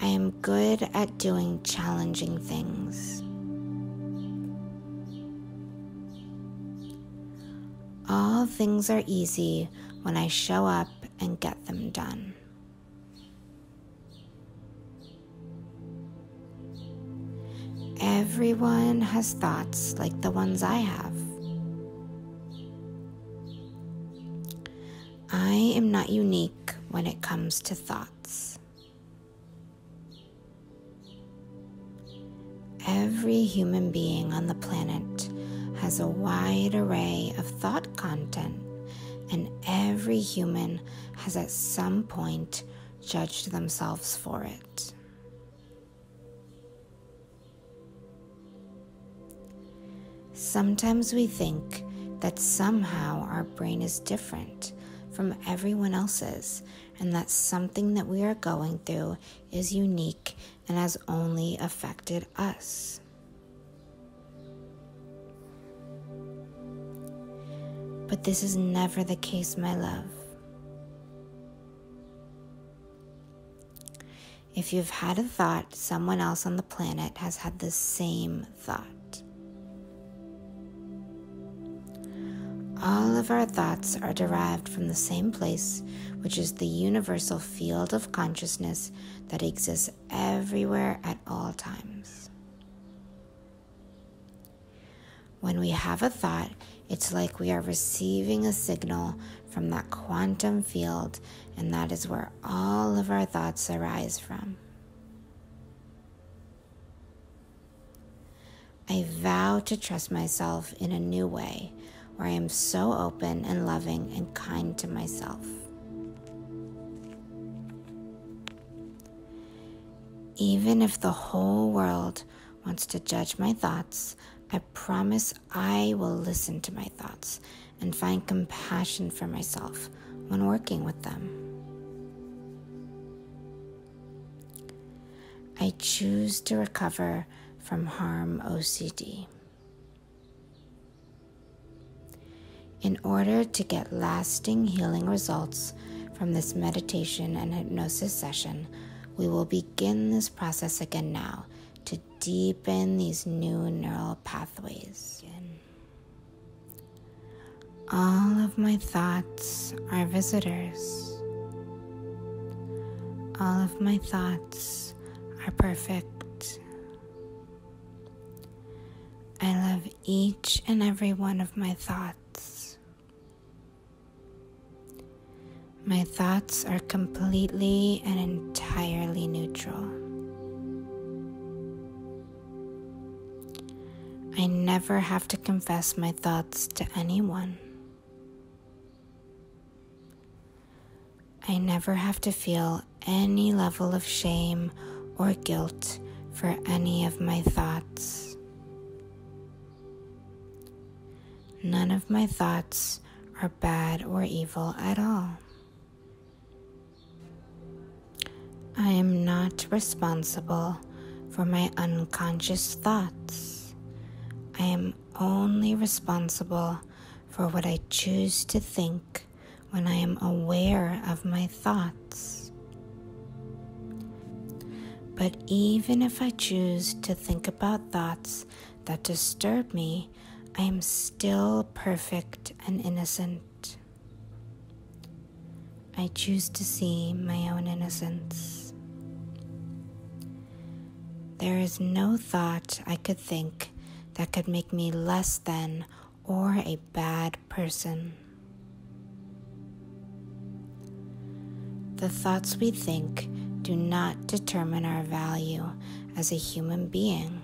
I am good at doing challenging things. All things are easy when I show up and get them done. Everyone has thoughts like the ones I have. I am not unique when it comes to thoughts. Every human being on the planet has a wide array of thought content, and every human has at some point judged themselves for it. Sometimes we think that somehow our brain is different from everyone else's, and that something that we are going through is unique and has only affected us. But this is never the case, my love. If you've had a thought, someone else on the planet has had the same thought. All of our thoughts are derived from the same place, which is the universal field of consciousness that exists everywhere at all times. When we have a thought, it's like we are receiving a signal from that quantum field, and that is where all of our thoughts arise from. I vow to trust myself in a new way, where I am so open and loving and kind to myself. Even if the whole world wants to judge my thoughts, I promise I will listen to my thoughts and find compassion for myself when working with them. I choose to recover from Harm OCD. In order to get lasting healing results from this meditation and hypnosis session, we will begin this process again now to deepen these new neural pathways. All of my thoughts are visitors. All of my thoughts are perfect. I love each and every one of my thoughts. My thoughts are completely and entirely neutral. I never have to confess my thoughts to anyone. I never have to feel any level of shame or guilt for any of my thoughts. None of my thoughts are bad or evil at all. I am not responsible for my unconscious thoughts. I am only responsible for what I choose to think when I am aware of my thoughts. But even if I choose to think about thoughts that disturb me, I am still perfect and innocent. I choose to see my own innocence. There is no thought I could think that could make me less than or a bad person. The thoughts we think do not determine our value as a human being.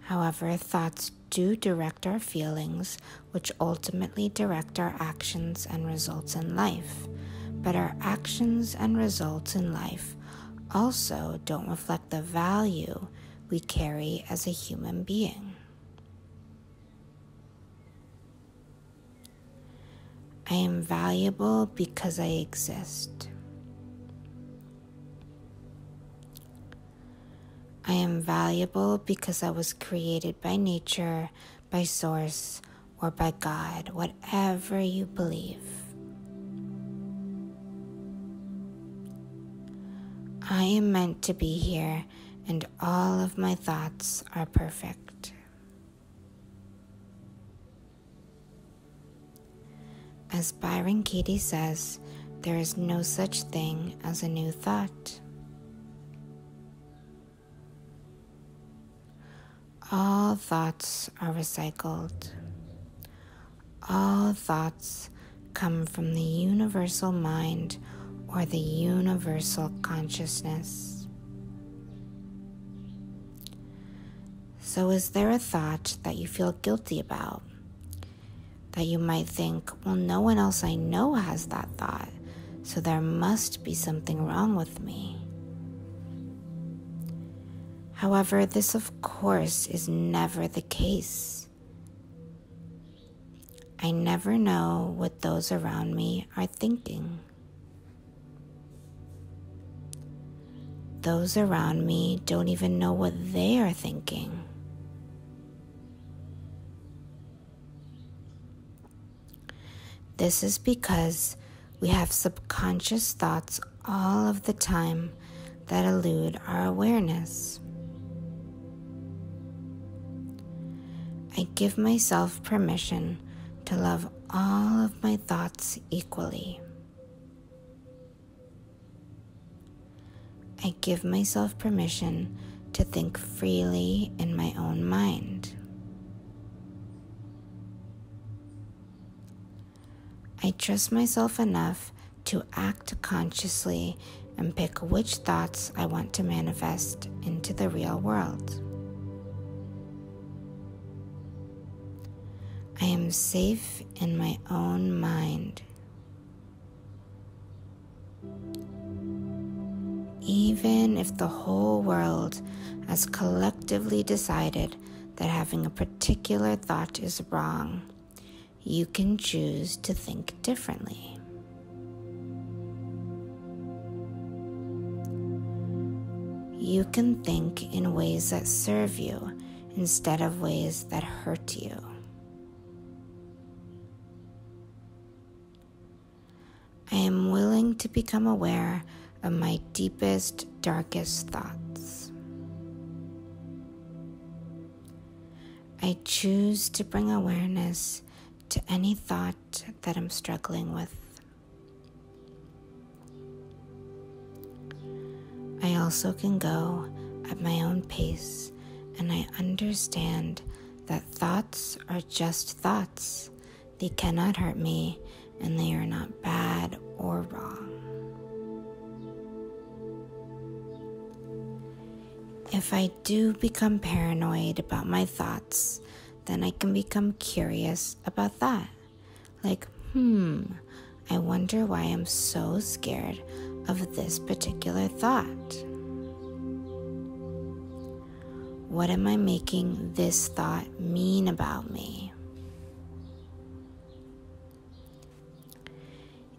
However, thoughts do direct our feelings, which ultimately direct our actions and results in life. But our actions and results in life also don't reflect the value we carry as a human being. I am valuable because I exist. I am valuable because I was created by nature, by source, or by God, whatever you believe. I am meant to be here, and all of my thoughts are perfect. As Byron Katie says, there is no such thing as a new thought. All thoughts are recycled. All thoughts come from the universal mind or the universal consciousness. So is there a thought that you feel guilty about? that you might think, well, no one else I know has that thought, so there must be something wrong with me. However, this of course is never the case. I never know what those around me are thinking. Those around me don't even know what they are thinking. This is because we have subconscious thoughts all of the time that elude our awareness. I give myself permission to love all of my thoughts equally. I give myself permission to think freely in my own mind. I trust myself enough to act consciously and pick which thoughts I want to manifest into the real world. I am safe in my own mind. Even if the whole world has collectively decided that having a particular thought is wrong, you can choose to think differently. You can think in ways that serve you instead of ways that hurt you. I am willing to become aware of my deepest, darkest thoughts. I choose to bring awareness to any thought that I'm struggling with. I also can go at my own pace, and I understand that thoughts are just thoughts. They cannot hurt me, and they are not bad or wrong. If I do become paranoid about my thoughts, then I can become curious about that. Like, I wonder why I'm so scared of this particular thought. What am I making this thought mean about me?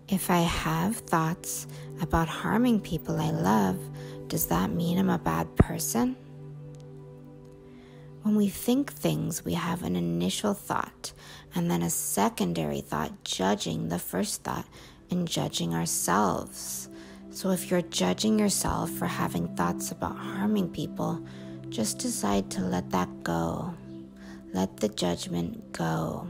If I have thoughts about harming people I love, does that mean I'm a bad person? When we think things, we have an initial thought and then a secondary thought judging the first thought and judging ourselves. So if you're judging yourself for having thoughts about harming people, just decide to let that go. Let the judgment go.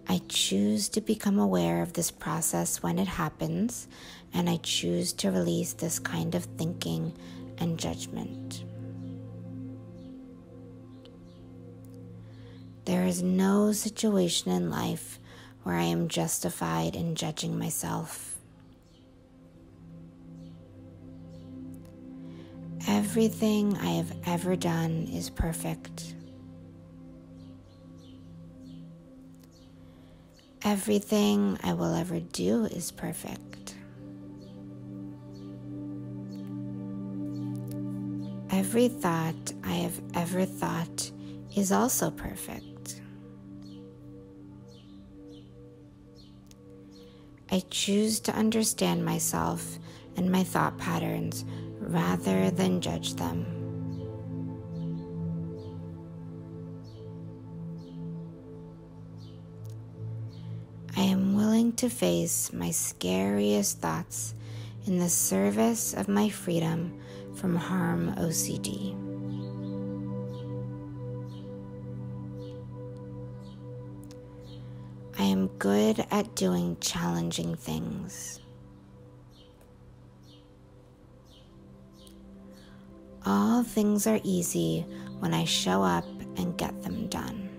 I choose to become aware of this process when it happens, and I choose to release this kind of thinking and judgment. There is no situation in life where I am justified in judging myself. Everything I have ever done is perfect. Everything I will ever do is perfect. Every thought I have ever thought is also perfect. I choose to understand myself and my thought patterns rather than judge them. I am willing to face my scariest thoughts in the service of my freedom from Harm OCD. I am good at doing challenging things. All things are easy when I show up and get them done.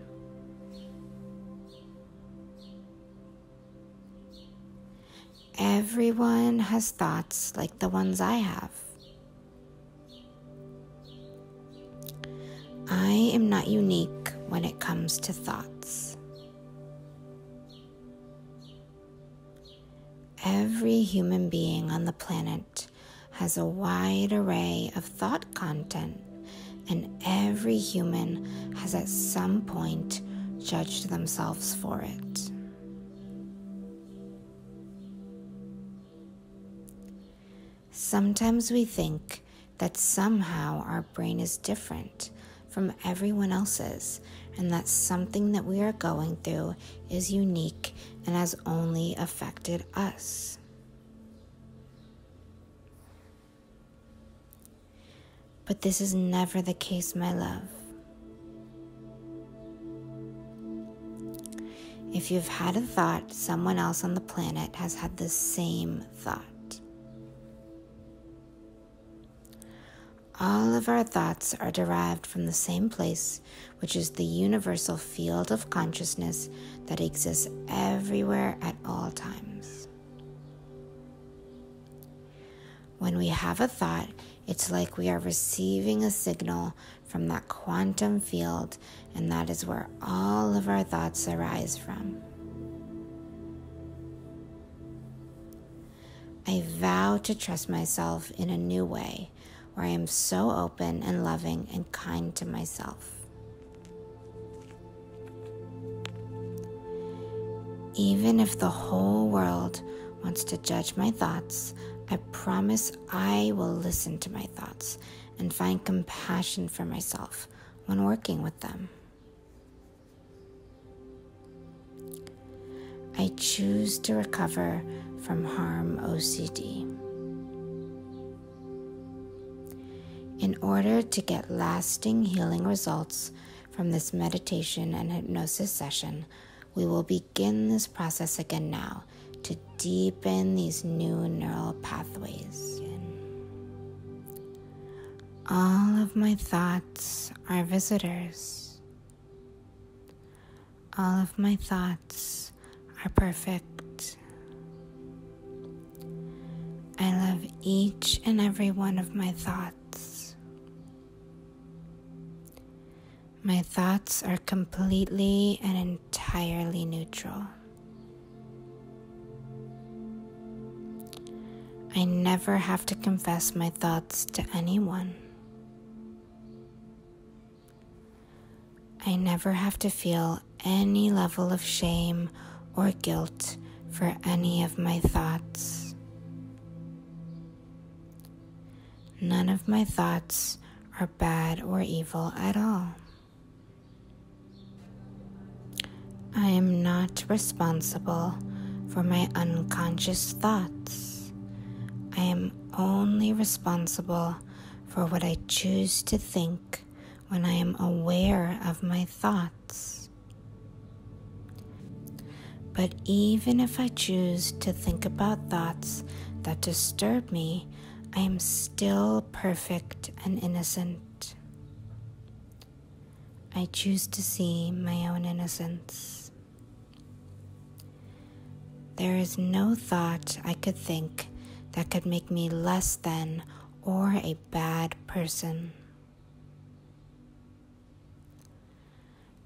Everyone has thoughts like the ones I have. I am not unique when it comes to thoughts. every human being on the planet has a wide array of thought content, and every human has at some point judged themselves for it. Sometimes we think that somehow our brain is different from everyone else's, and that something that we are going through is unique and has only affected us. But this is never the case, my love. If you've had a thought, someone else on the planet has had the same thought. All of our thoughts are derived from the same place, which is the universal field of consciousness that exists everywhere at all times. When we have a thought, it's like we are receiving a signal from that quantum field, and that is where all of our thoughts arise from. I vow to trust myself in a new way, where I am so open and loving and kind to myself. Even if the whole world wants to judge my thoughts, I promise I will listen to my thoughts and find compassion for myself when working with them. I choose to recover from Harm OCD. In order to get lasting healing results from this meditation and hypnosis session, we will begin this process again now to deepen these new neural pathways. All of my thoughts are visitors. All of my thoughts are perfect. I love each and every one of my thoughts. My thoughts are completely and entirely neutral. I never have to confess my thoughts to anyone. I never have to feel any level of shame or guilt for any of my thoughts. None of my thoughts are bad or evil at all. I am not responsible for my unconscious thoughts. I am only responsible for what I choose to think when I am aware of my thoughts. But even if I choose to think about thoughts that disturb me, I am still perfect and innocent. I choose to see my own innocence. There is no thought I could think that could make me less than or a bad person.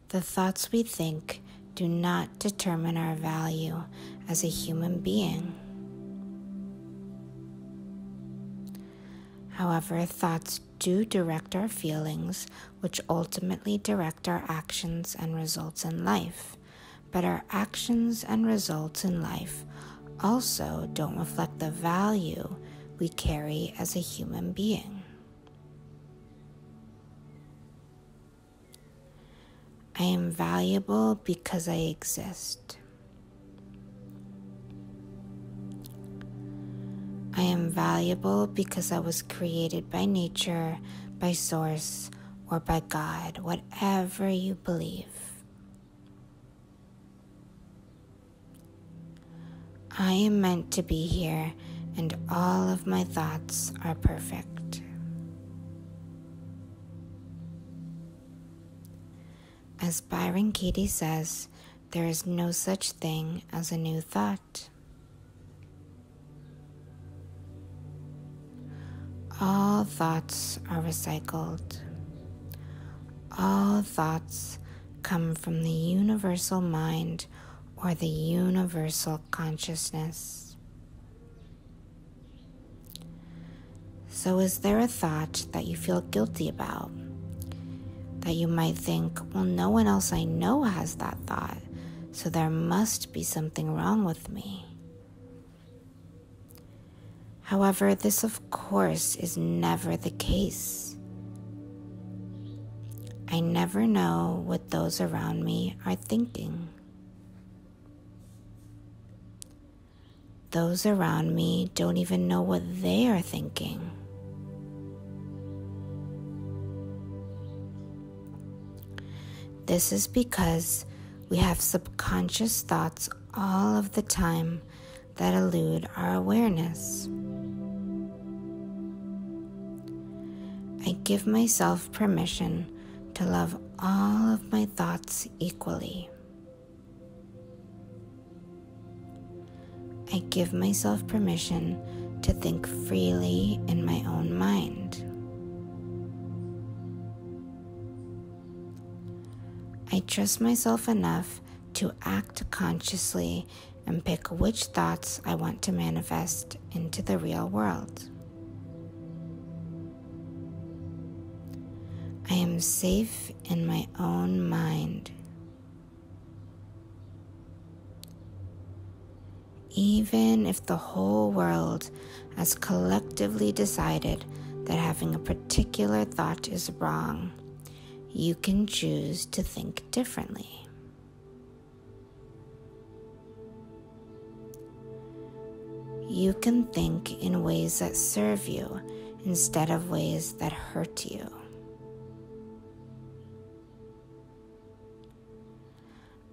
The thoughts we think do not determine our value as a human being. However, thoughts do direct our feelings, which ultimately direct our actions and results in life. But our actions and results in life also don't reflect the value we carry as a human being. I am valuable because I exist. I am valuable because I was created by nature, by source, or by God, whatever you believe. I am meant to be here, and all of my thoughts are perfect. As Byron Katie says, there is no such thing as a new thought. All thoughts are recycled. All thoughts come from the universal mind or the universal consciousness. So is there a thought that you feel guilty about? That you might think, well, no one else I know has that thought, so there must be something wrong with me. However, this of course is never the case. I never know what those around me are thinking. Those around me don't even know what they are thinking. This is because we have subconscious thoughts all of the time that elude our awareness. I give myself permission to love all of my thoughts equally. I give myself permission to think freely in my own mind. I trust myself enough to act consciously and pick which thoughts I want to manifest into the real world. I am safe in my own mind. Even if the whole world has collectively decided that having a particular thought is wrong, you can choose to think differently. You can think in ways that serve you instead of ways that hurt you.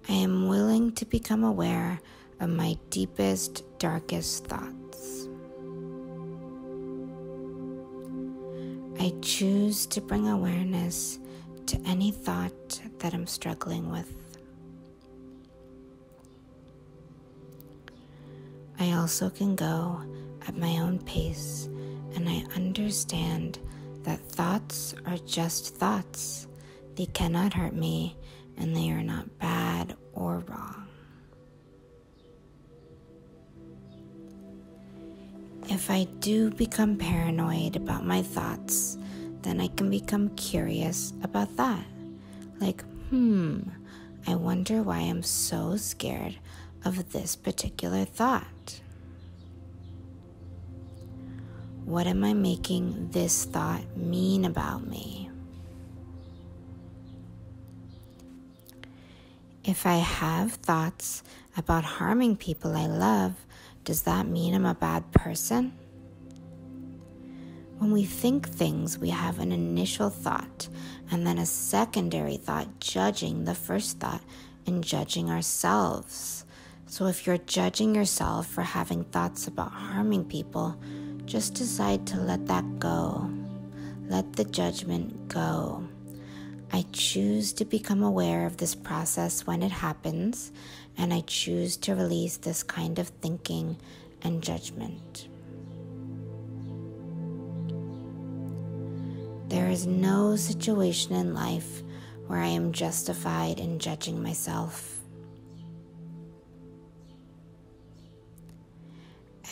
I am willing to become aware of my deepest, darkest thoughts. I choose to bring awareness to any thought that I'm struggling with. I also can go at my own pace, and I understand that thoughts are just thoughts. They cannot hurt me, and they are not bad or wrong. If I do become paranoid about my thoughts, then I can become curious about that. Like, I wonder why I'm so scared of this particular thought. What am I making this thought mean about me? If I have thoughts about harming people I love, does that mean I'm a bad person? When we think things, we have an initial thought and then a secondary thought judging the first thought and judging ourselves. So if you're judging yourself for having thoughts about harming people, just decide to let that go. Let the judgment go. I choose to become aware of this process when it happens, and I choose to release this kind of thinking and judgment. There is no situation in life where I am justified in judging myself.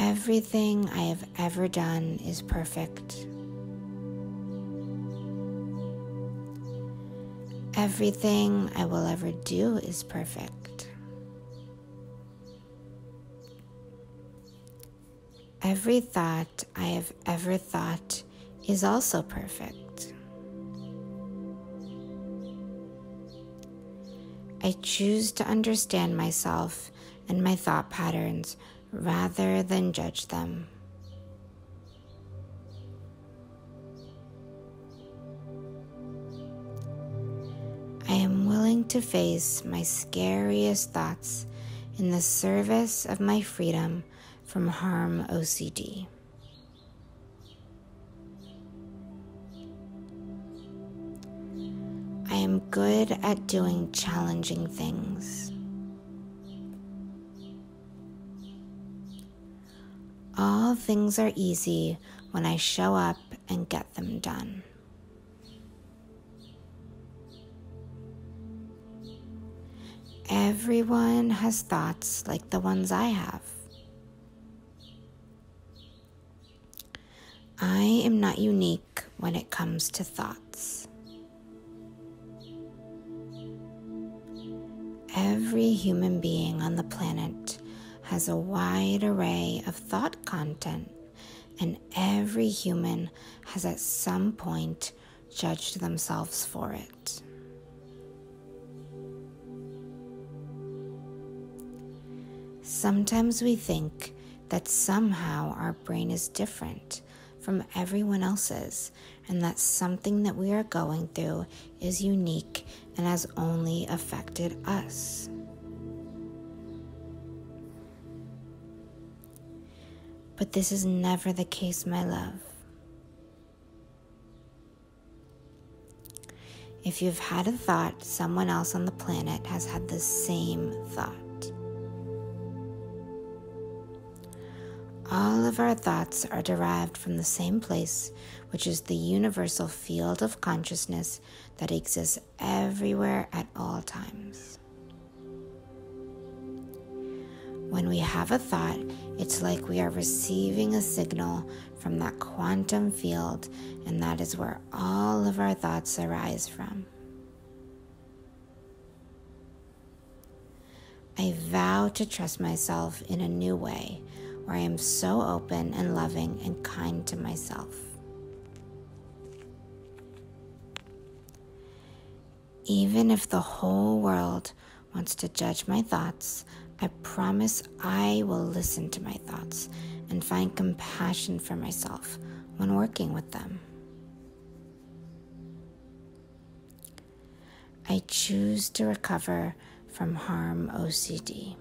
Everything I have ever done is perfect. Everything I will ever do is perfect. Every thought I have ever thought is also perfect. I choose to understand myself and my thought patterns rather than judge them. I am willing to face my scariest thoughts in the service of my freedom from Harm OCD. I am good at doing challenging things. All things are easy when I show up and get them done. Everyone has thoughts like the ones I have. I am not unique when it comes to thoughts. Every human being on the planet has a wide array of thought content, and every human has at some point judged themselves for it. Sometimes we think that somehow our brain is different from everyone else's, and that something that we are going through is unique and has only affected us. But this is never the case, my love. If you've had a thought, someone else on the planet has had the same thought. All of our thoughts are derived from the same place, which is the universal field of consciousness that exists everywhere at all times. When we have a thought, it's like we are receiving a signal from that quantum field, and that is where all of our thoughts arise from. I vow to trust myself in a new way, where I am so open and loving and kind to myself. Even if the whole world wants to judge my thoughts, I promise I will listen to my thoughts and find compassion for myself when working with them. I choose to recover from Harm OCD.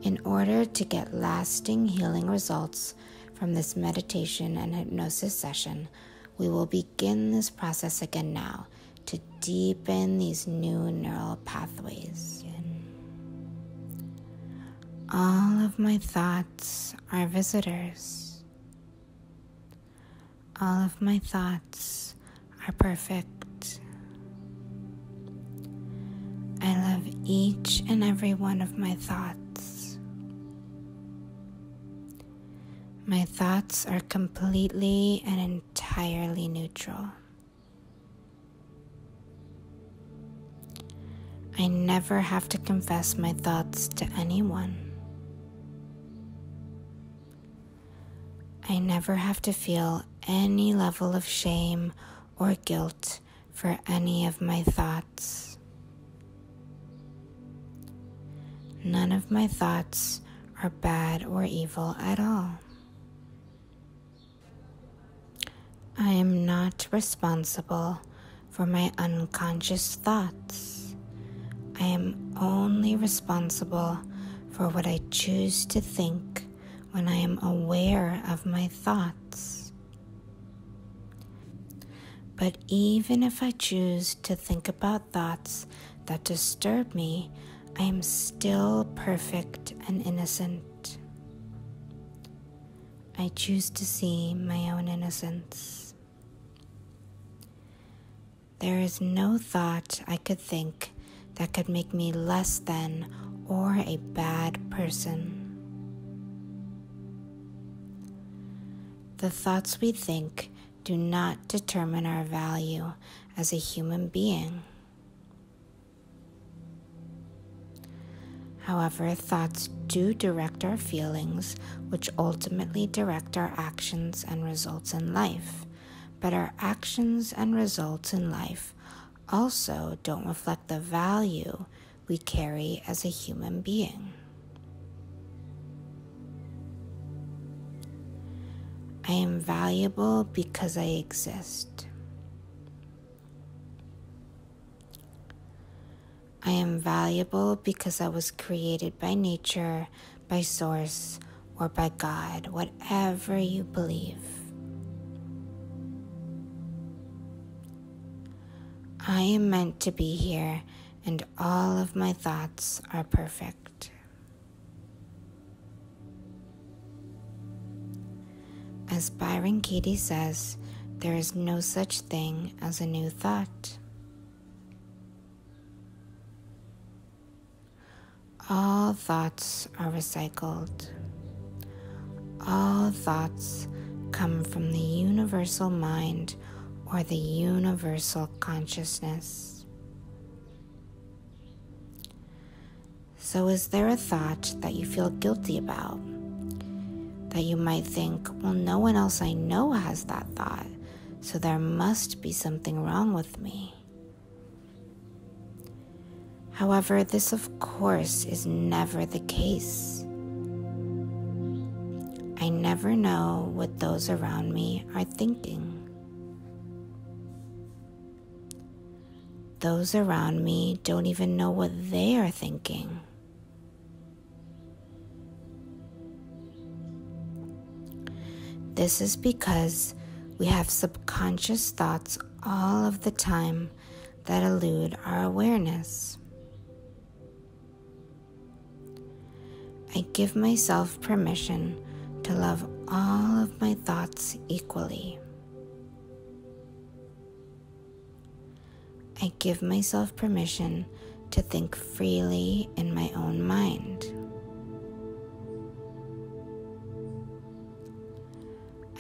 In order to get lasting healing results from this meditation and hypnosis session, we will begin this process again now to deepen these new neural pathways. All of my thoughts are visitors. All of my thoughts are perfect. I love each and every one of my thoughts. My thoughts are completely and entirely neutral. I never have to confess my thoughts to anyone. I never have to feel any level of shame or guilt for any of my thoughts. None of my thoughts are bad or evil at all. I am not responsible for my unconscious thoughts. I am only responsible for what I choose to think when I am aware of my thoughts. But even if I choose to think about thoughts that disturb me, I am still perfect and innocent. I choose to see my own innocence. There is no thought I could think that could make me less than or a bad person. The thoughts we think do not determine our value as a human being. However, thoughts do direct our feelings, which ultimately direct our actions and results in life. But our actions and results in life also don't reflect the value we carry as a human being. I am valuable because I exist. I am valuable because I was created by nature, by source, or by God, whatever you believe. I am meant to be here, and all of my thoughts are perfect. As Byron Katie says, there is no such thing as a new thought. All thoughts are recycled. all thoughts come from the universal mind or the universal consciousness. So is there a thought that you feel guilty about? That you might think, well, no one else I know has that thought, so there must be something wrong with me. However, this of course is never the case. I never know what those around me are thinking. Those around me don't even know what they are thinking. This is because we have subconscious thoughts all of the time that elude our awareness. I give myself permission to love all of my thoughts equally. I give myself permission to think freely in my own mind.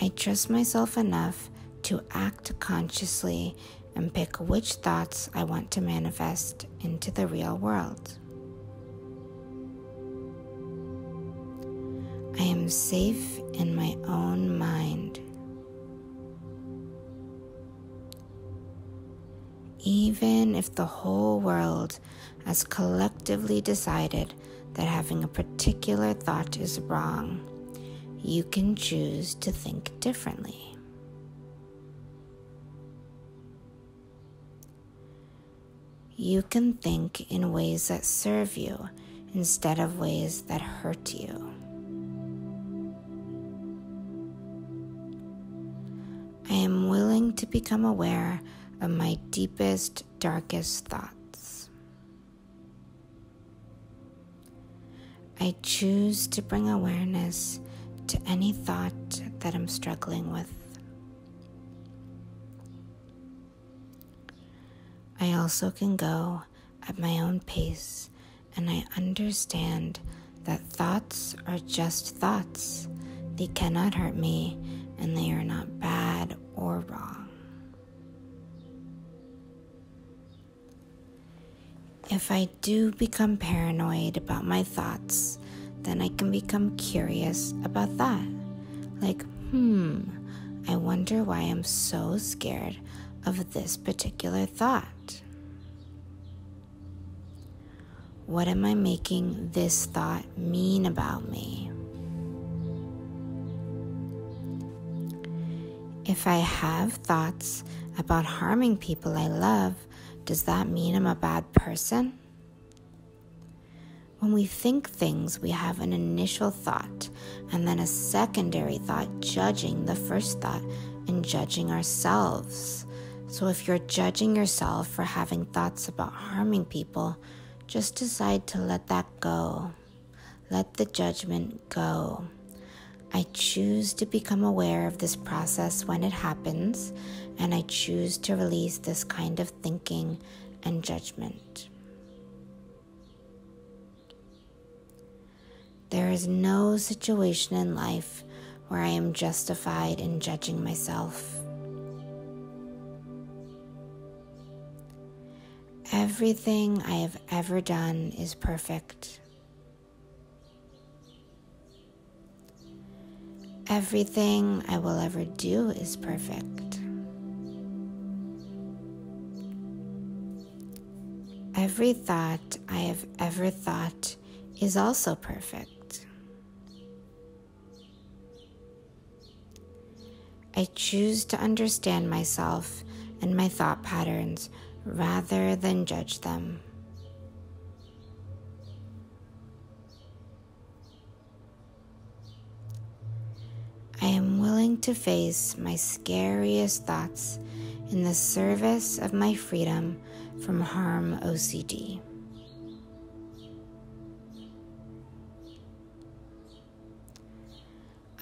I trust myself enough to act consciously and pick which thoughts I want to manifest into the real world. I am safe in my own mind. Even if the whole world has collectively decided that having a particular thought is wrong, you can choose to think differently. You can think in ways that serve you instead of ways that hurt you. I am willing to become aware of my deepest, darkest thoughts. I choose to bring awareness to any thought that I'm struggling with. I also can go at my own pace, and I understand that thoughts are just thoughts. They cannot hurt me, and they are not bad or wrong. If I do become paranoid about my thoughts, then I can become curious about that. Like, I wonder why I'm so scared of this particular thought. What am I making this thought mean about me? If I have thoughts about harming people I love, does that mean I'm a bad person? When we think things, we have an initial thought and then a secondary thought judging the first thought and judging ourselves. So if you're judging yourself for having thoughts about harming people, just decide to let that go. Let the judgment go. I choose to become aware of this process when it happens, and I choose to release this kind of thinking and judgment. There is no situation in life where I am justified in judging myself. Everything I have ever done is perfect. Everything I will ever do is perfect. Every thought I have ever thought is also perfect. I choose to understand myself and my thought patterns rather than judge them. I am willing to face my scariest thoughts in the service of my freedom from Harm OCD.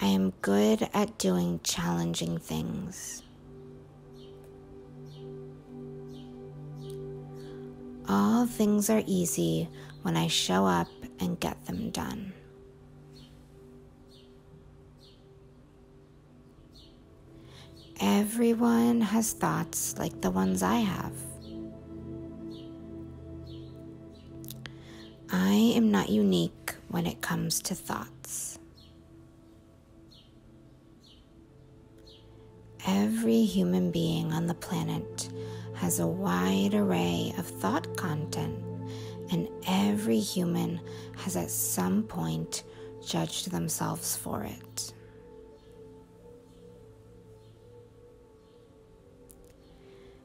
I am good at doing challenging things. All things are easy when I show up and get them done. everyone has thoughts like the ones I have. I am not unique when it comes to thoughts. Every human being on the planet has a wide array of thought content, and every human has at some point judged themselves for it.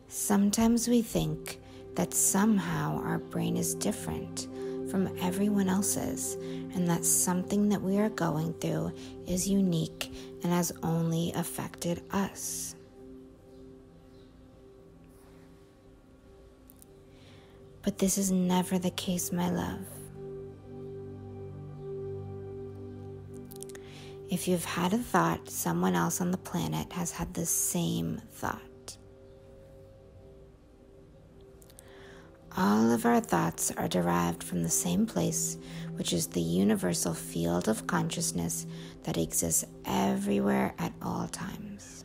Sometimes we think that somehow our brain is different from everyone else's, and that something that we are going through is unique and has only affected us. But this is never the case, my love. If you've had a thought, someone else on the planet has had the same thought. All of our thoughts are derived from the same place, which is the universal field of consciousness that exists everywhere at all times.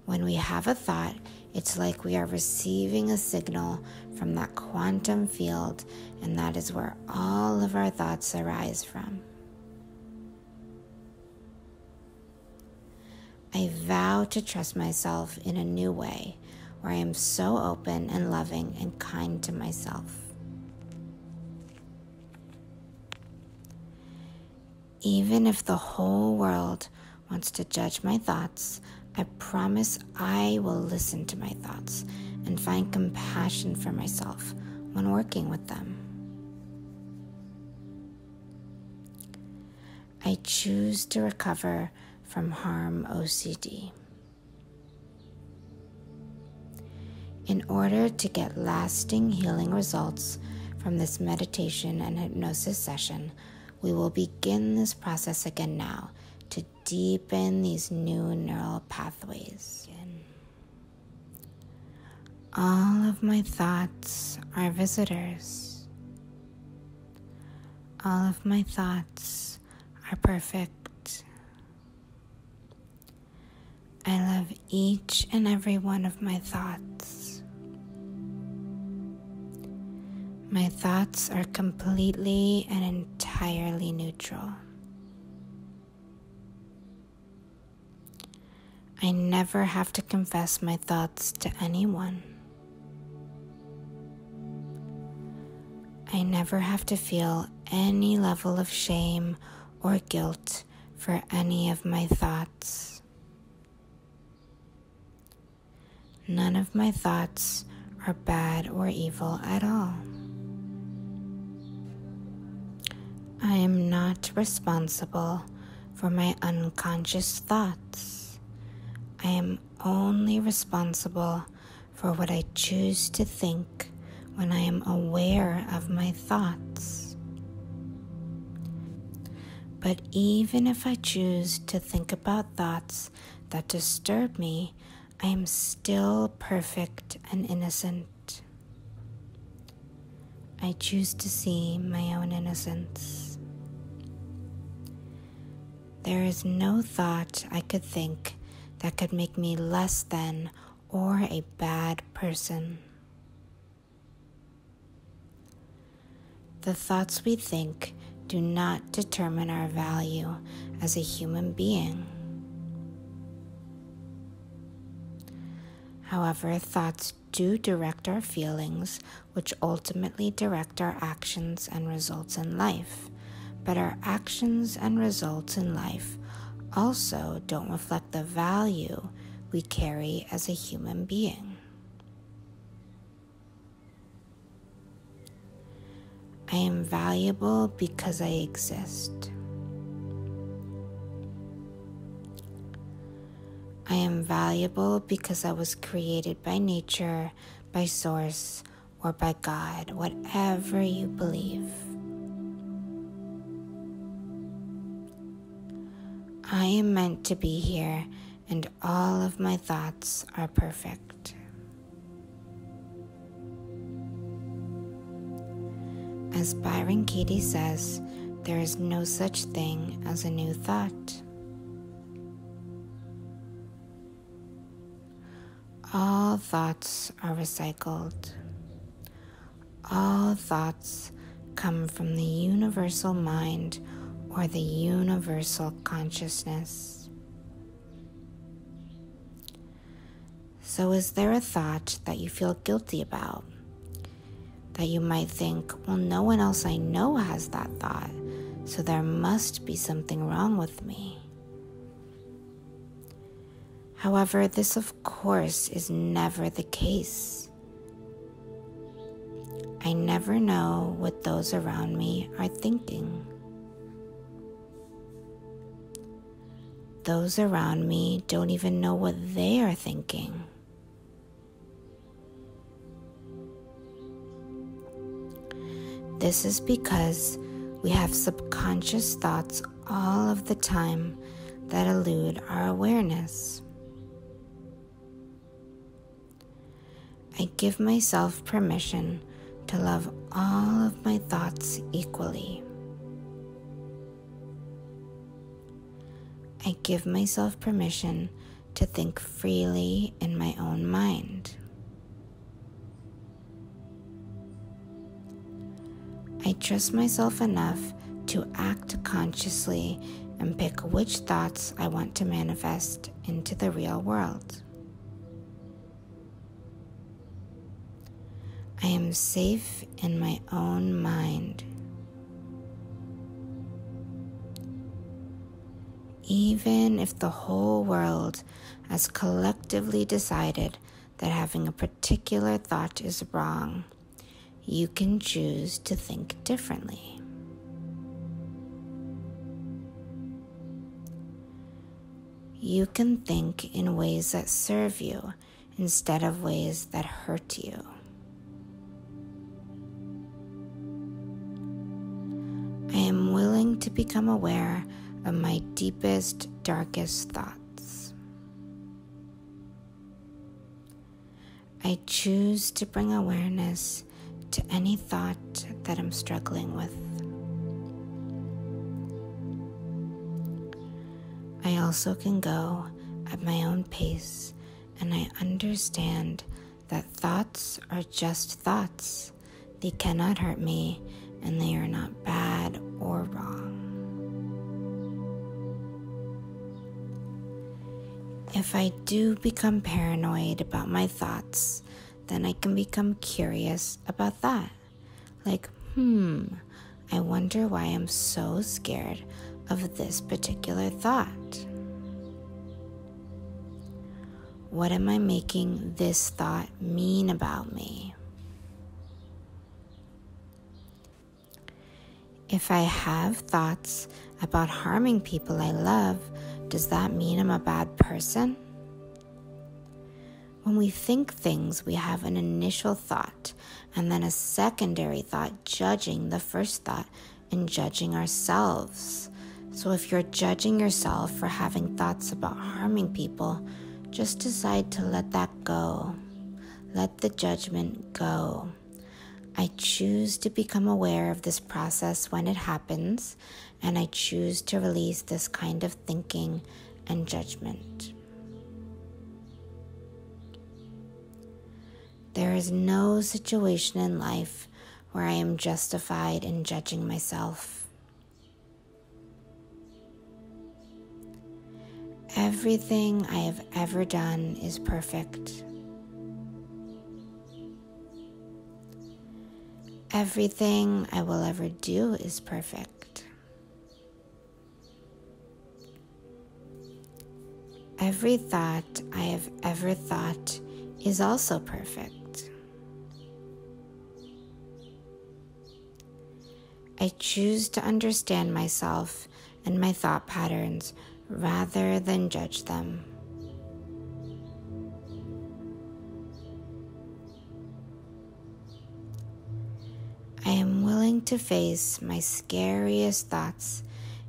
When we have a thought, it's like we are receiving a signal from that quantum field, and that is where all of our thoughts arise from. I vow to trust myself in a new way, where I am so open and loving and kind to myself. Even if the whole world wants to judge my thoughts, I promise I will listen to my thoughts and find compassion for myself when working with them. I choose to recover from Harm OCD. In order to get lasting healing results from this meditation and hypnosis session, we will begin this process again now to deepen these new neural pathways. All of my thoughts are visitors. All of my thoughts are perfect. I love each and every one of my thoughts. My thoughts are completely and entirely neutral. I never have to confess my thoughts to anyone. I never have to feel any level of shame or guilt for any of my thoughts. None of my thoughts are bad or evil at all. I am not responsible for my unconscious thoughts. I am only responsible for what I choose to think when I am aware of my thoughts. But even if I choose to think about thoughts that disturb me, I am still perfect and innocent. I choose to see my own innocence. There is no thought I could think that could make me less than or a bad person. The thoughts we think do not determine our value as a human being. However, thoughts do direct our feelings, which ultimately direct our actions and results in life. But our actions and results in life also don't reflect the value we carry as a human being. I am valuable because I exist. I am valuable because I was created by nature, by source, or by God, whatever you believe. I am meant to be here, and all of my thoughts are perfect. As Byron Katie says, there is no such thing as a new thought. All thoughts are recycled. All thoughts come from the universal mind or the universal consciousness. So is there a thought that you feel guilty about? That you might think, well, no one else I know has that thought, so there must be something wrong with me. However, this of course is never the case. I never know what those around me are thinking. Those around me don't even know what they are thinking. This is because we have subconscious thoughts all of the time that elude our awareness. I give myself permission to love all of my thoughts equally. I give myself permission to think freely in my own mind. I trust myself enough to act consciously and pick which thoughts I want to manifest into the real world. I am safe in my own mind. Even if the whole world has collectively decided that having a particular thought is wrong, you can choose to think differently. You can think in ways that serve you instead of ways that hurt you. I am willing to become aware of my deepest, darkest thoughts. I choose to bring awareness to any thought that I'm struggling with. I also can go at my own pace, and I understand that thoughts are just thoughts. They cannot hurt me, and they are not bad or wrong. If I do become paranoid about my thoughts, then I can become curious about that. Like, I wonder why I'm so scared of this particular thought. What am I making this thought mean about me? If I have thoughts about harming people I love, does that mean I'm a bad person? When we think things, we have an initial thought and then a secondary thought judging the first thought and judging ourselves. So if you're judging yourself for having thoughts about harming people, just decide to let that go. Let the judgment go. I choose to become aware of this process when it happens, and I choose to release this kind of thinking and judgment. There is no situation in life where I am justified in judging myself. Everything I have ever done is perfect. Everything I will ever do is perfect. Every thought I have ever thought is also perfect. I choose to understand myself and my thought patterns rather than judge them. I am willing to face my scariest thoughts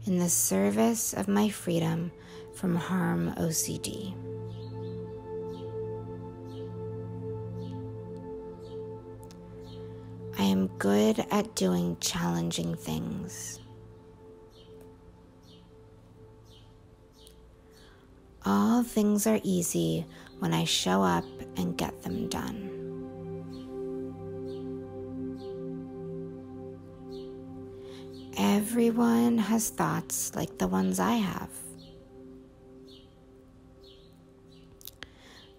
in the service of my freedom from Harm OCD. I am good at doing challenging things. All things are easy when I show up and get them done. Everyone has thoughts like the ones I have.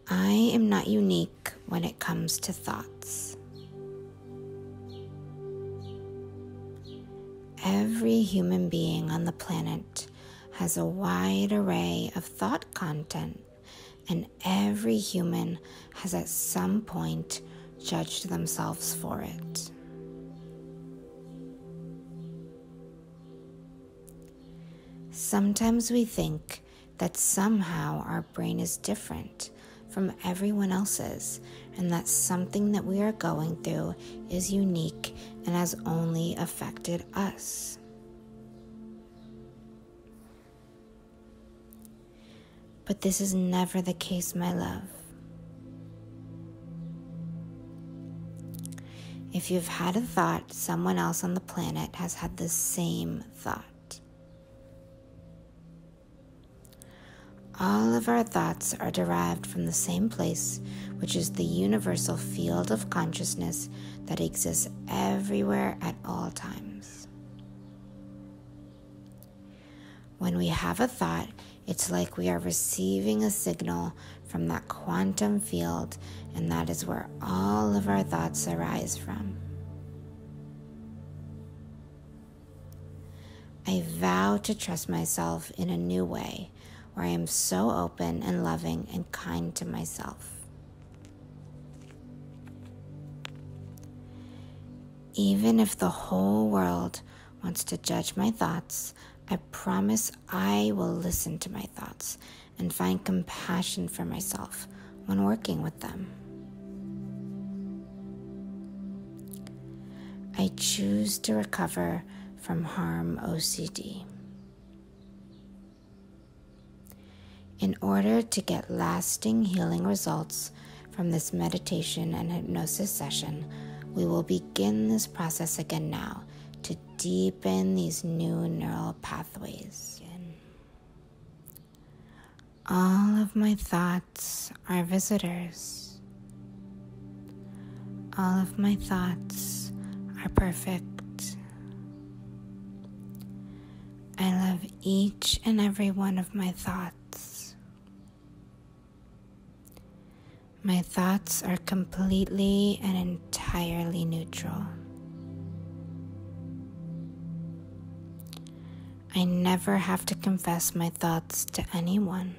I am not unique when it comes to thoughts. Every human being on the planet has a wide array of thought content, and every human has at some point judged themselves for it. Sometimes we think that somehow our brain is different from everyone else's, and that something that we are going through is unique and has only affected us. But this is never the case, my love. If you've had a thought, someone else on the planet has had the same thought. All of our thoughts are derived from the same place, which is the universal field of consciousness that exists everywhere at all times. When we have a thought, it's like we are receiving a signal from that quantum field, and that is where all of our thoughts arise from. I vow to trust myself in a new way, where I am so open and loving and kind to myself. Even if the whole world wants to judge my thoughts, I promise I will listen to my thoughts and find compassion for myself when working with them. I choose to recover from Harm OCD. In order to get lasting healing results from this meditation and hypnosis session, we will begin this process again now to deepen these new neural pathways. All of my thoughts are visitors. All of my thoughts are perfect. I love each and every one of my thoughts. My thoughts are completely and entirely neutral. I never have to confess my thoughts to anyone.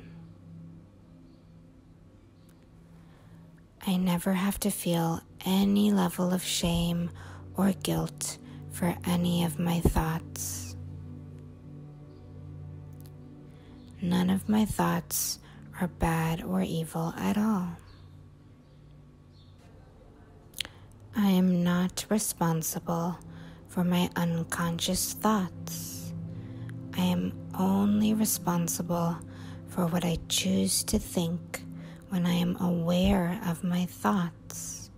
I never have to feel any level of shame or guilt for any of my thoughts. None of my thoughts are bad or evil at all. I am not responsible for my unconscious thoughts. I am only responsible for what I choose to think when I am aware of my thoughts.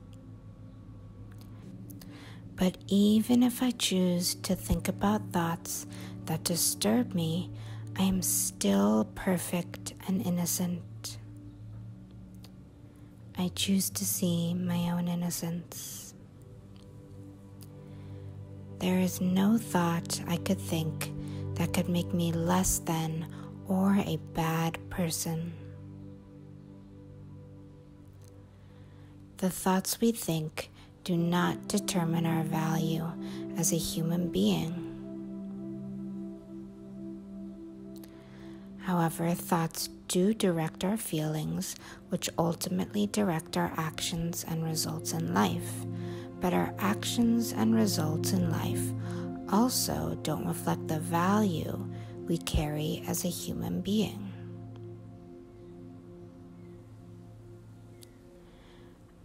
But even if I choose to think about thoughts that disturb me, I am still perfect and innocent. I choose to see my own innocence. There is no thought I could think that could make me less than or a bad person. The thoughts we think do not determine our value as a human being. However, thoughts do direct our feelings, which ultimately direct our actions and results in life. But our actions and results in life also don't reflect the value we carry as a human being.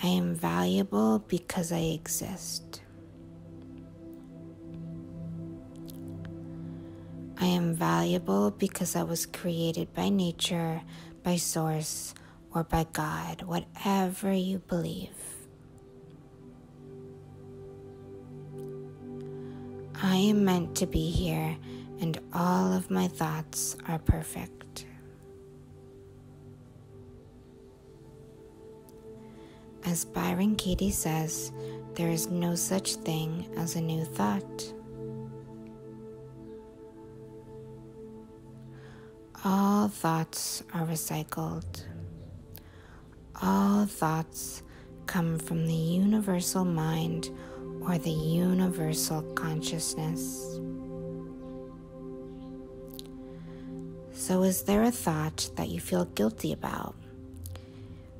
I am valuable because I exist. I am valuable because I was created by nature, by source, or by God, whatever you believe. I am meant to be here, and all of my thoughts are perfect. As Byron Katie says, there is no such thing as a new thought. All thoughts are recycled. All thoughts come from the universal mind or the universal consciousness. So is there a thought that you feel guilty about?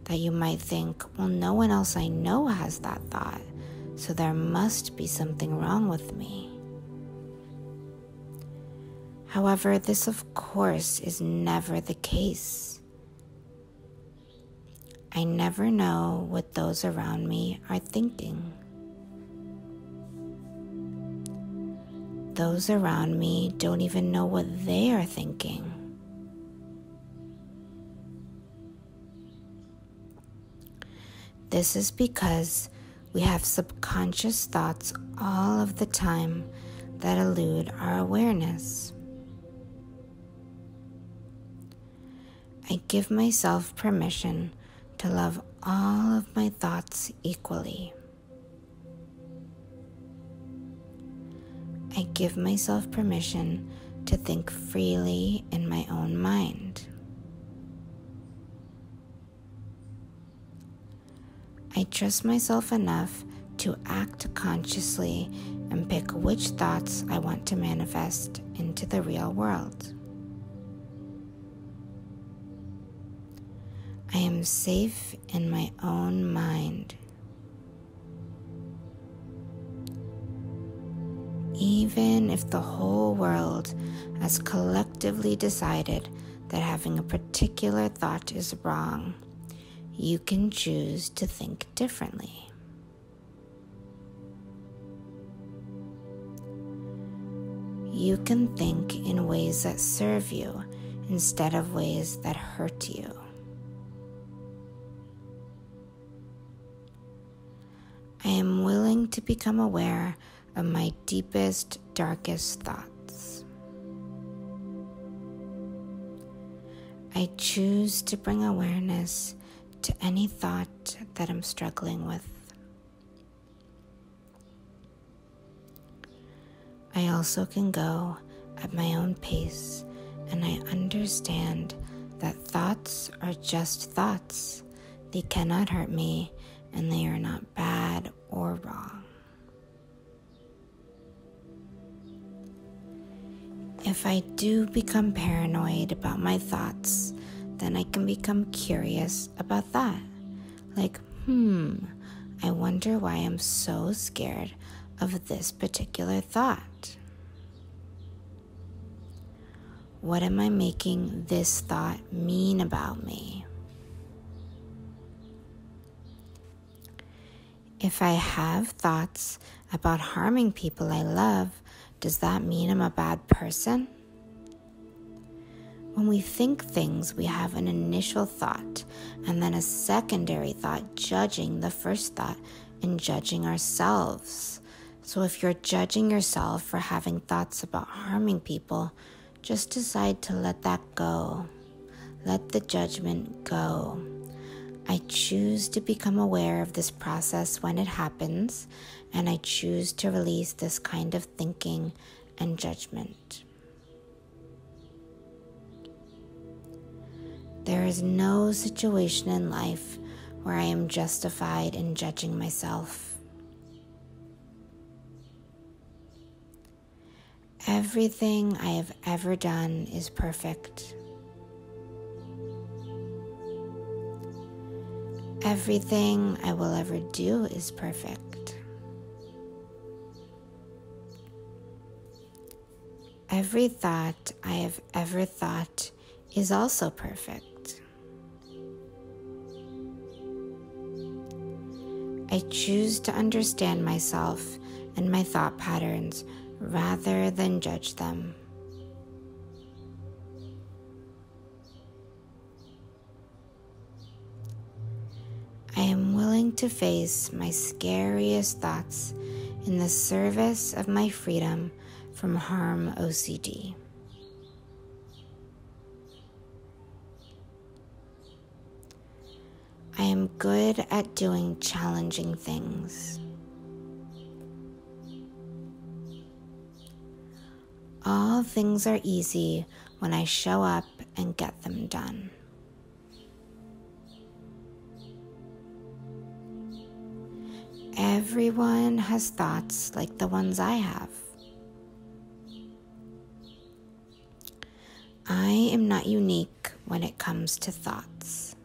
That you might think, well, no one else I know has that thought, so there must be something wrong with me. However, this of course is never the case. I never know what those around me are thinking. Those around me don't even know what they are thinking. This is because we have subconscious thoughts all of the time that elude our awareness. I give myself permission to love all of my thoughts equally. I give myself permission to think freely in my own mind. I trust myself enough to act consciously and pick which thoughts I want to manifest into the real world. I am safe in my own mind. Even if the whole world has collectively decided that having a particular thought is wrong, you can choose to think differently. You can think in ways that serve you instead of ways that hurt you. I am willing to become aware of my deepest, darkest thoughts. I choose to bring awareness to any thought that I'm struggling with. I also can go at my own pace, and I understand that thoughts are just thoughts. They cannot hurt me, and they are not bad or wrong. If I do become paranoid about my thoughts, then I can become curious about that. Like, I wonder why I'm so scared of this particular thought. What am I making this thought mean about me? If I have thoughts about harming people I love, does that mean I'm a bad person? When we think things, we have an initial thought and then a secondary thought judging the first thought and judging ourselves. So if you're judging yourself for having thoughts about harming people, just decide to let that go. Let the judgment go. I choose to become aware of this process when it happens, and I choose to release this kind of thinking and judgment. There is no situation in life where I am justified in judging myself. Everything I have ever done is perfect. Everything I will ever do is perfect. Every thought I have ever thought is also perfect. I choose to understand myself and my thought patterns rather than judge them. I am willing to face my scariest thoughts in the service of my freedom from Harm OCD. I am good at doing challenging things. All things are easy when I show up and get them done. Everyone has thoughts like the ones I have. I am not unique when it comes to thoughts.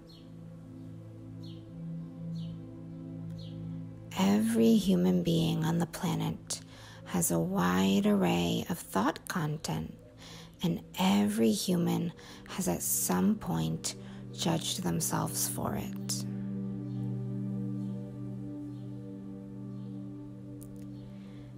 Every human being on the planet has a wide array of thought content, and every human has at some point judged themselves for it.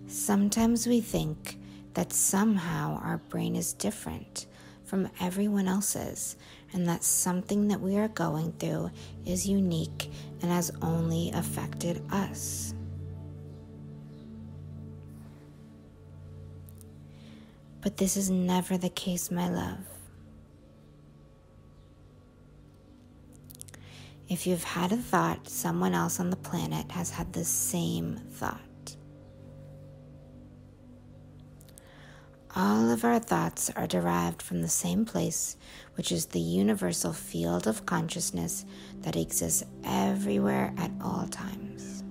Sometimes we think that somehow our brain is different from everyone else's, and that something that we are going through is unique and has only affected us. But this is never the case, my love. If you've had a thought, someone else on the planet has had the same thought. All of our thoughts are derived from the same place, which is the universal field of consciousness that exists everywhere at all times.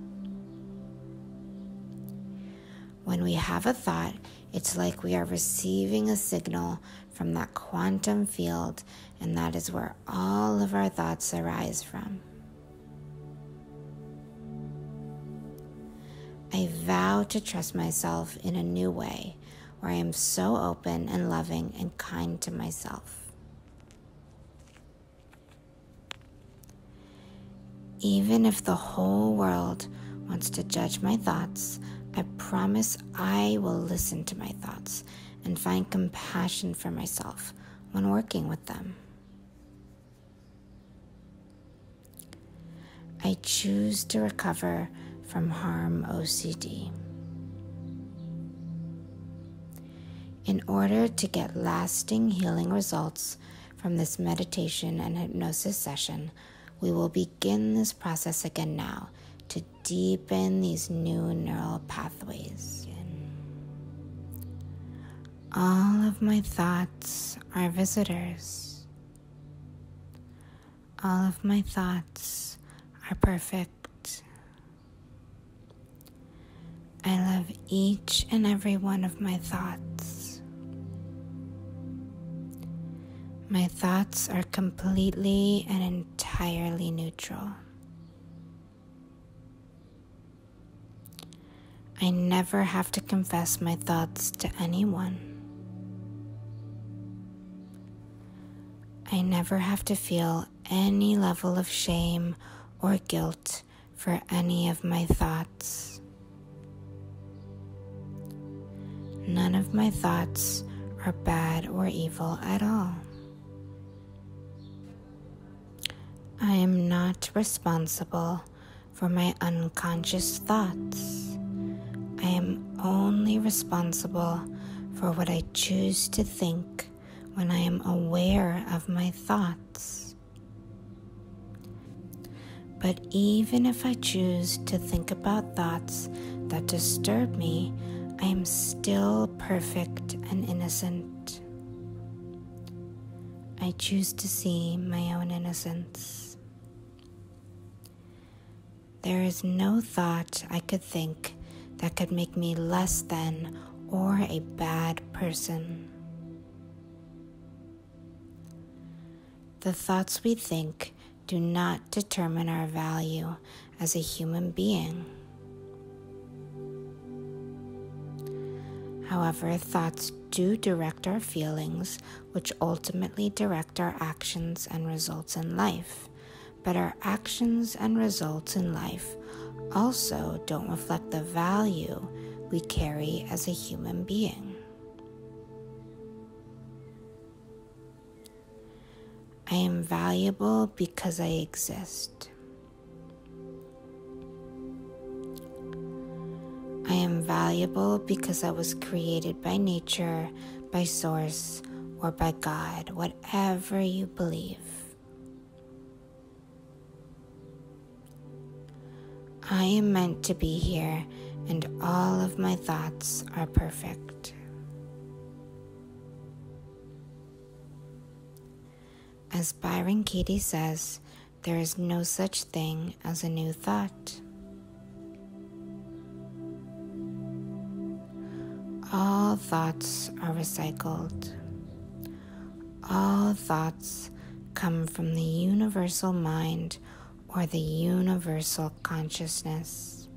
When we have a thought, it's like we are receiving a signal from that quantum field, and that is where all of our thoughts arise from. I vow to trust myself in a new way, where I am so open and loving and kind to myself. Even if the whole world wants to judge my thoughts, I promise I will listen to my thoughts and find compassion for myself when working with them. I choose to recover from Harm OCD. In order to get lasting healing results from this meditation and hypnosis session, we will begin this process again now to deepen these new neural pathways. All of my thoughts are visitors. All of my thoughts are perfect. I love each and every one of my thoughts. My thoughts are completely and entirely neutral. I never have to confess my thoughts to anyone. I never have to feel any level of shame or guilt for any of my thoughts. None of my thoughts are bad or evil at all. I am not responsible for my unconscious thoughts. I am only responsible for what I choose to think when I am aware of my thoughts. But even if I choose to think about thoughts that disturb me, I am still perfect and innocent. I choose to see my own innocence. There is no thought I could think that could make me less than or a bad person. The thoughts we think do not determine our value as a human being. However, thoughts do direct our feelings, which ultimately direct our actions and results in life. But our actions and results in life also don't reflect the value we carry as a human being. I am valuable because I exist. I am valuable because I was created by nature, by source, or by God, whatever you believe. I am meant to be here, and all of my thoughts are perfect. As Byron Katie says, there is no such thing as a new thought. All thoughts are recycled. All thoughts come from the universal mind or the universal consciousness.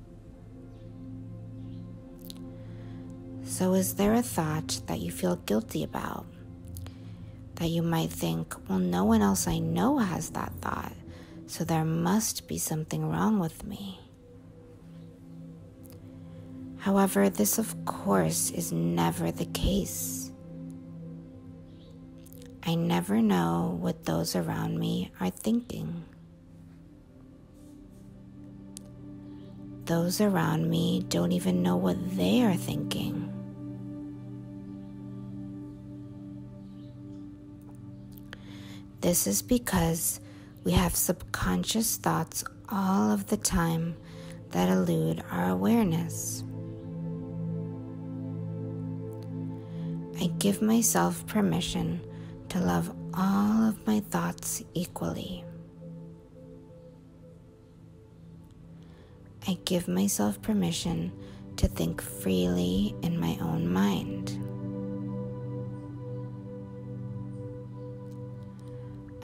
So is there a thought that you feel guilty about? That you might think, well, no one else I know has that thought, so there must be something wrong with me. However, this of course is never the case. I never know what those around me are thinking. Those around me don't even know what they are thinking. This is because we have subconscious thoughts all of the time that elude our awareness. I give myself permission to love all of my thoughts equally. I give myself permission to think freely in my own mind.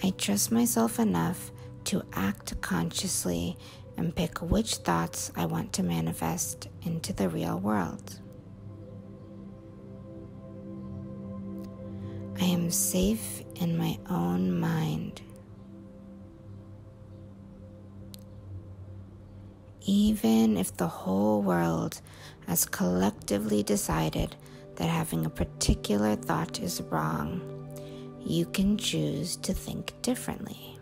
I trust myself enough to act consciously and pick which thoughts I want to manifest into the real world. I am safe in my own mind. Even if the whole world has collectively decided that having a particular thought is wrong, you can choose to think differently.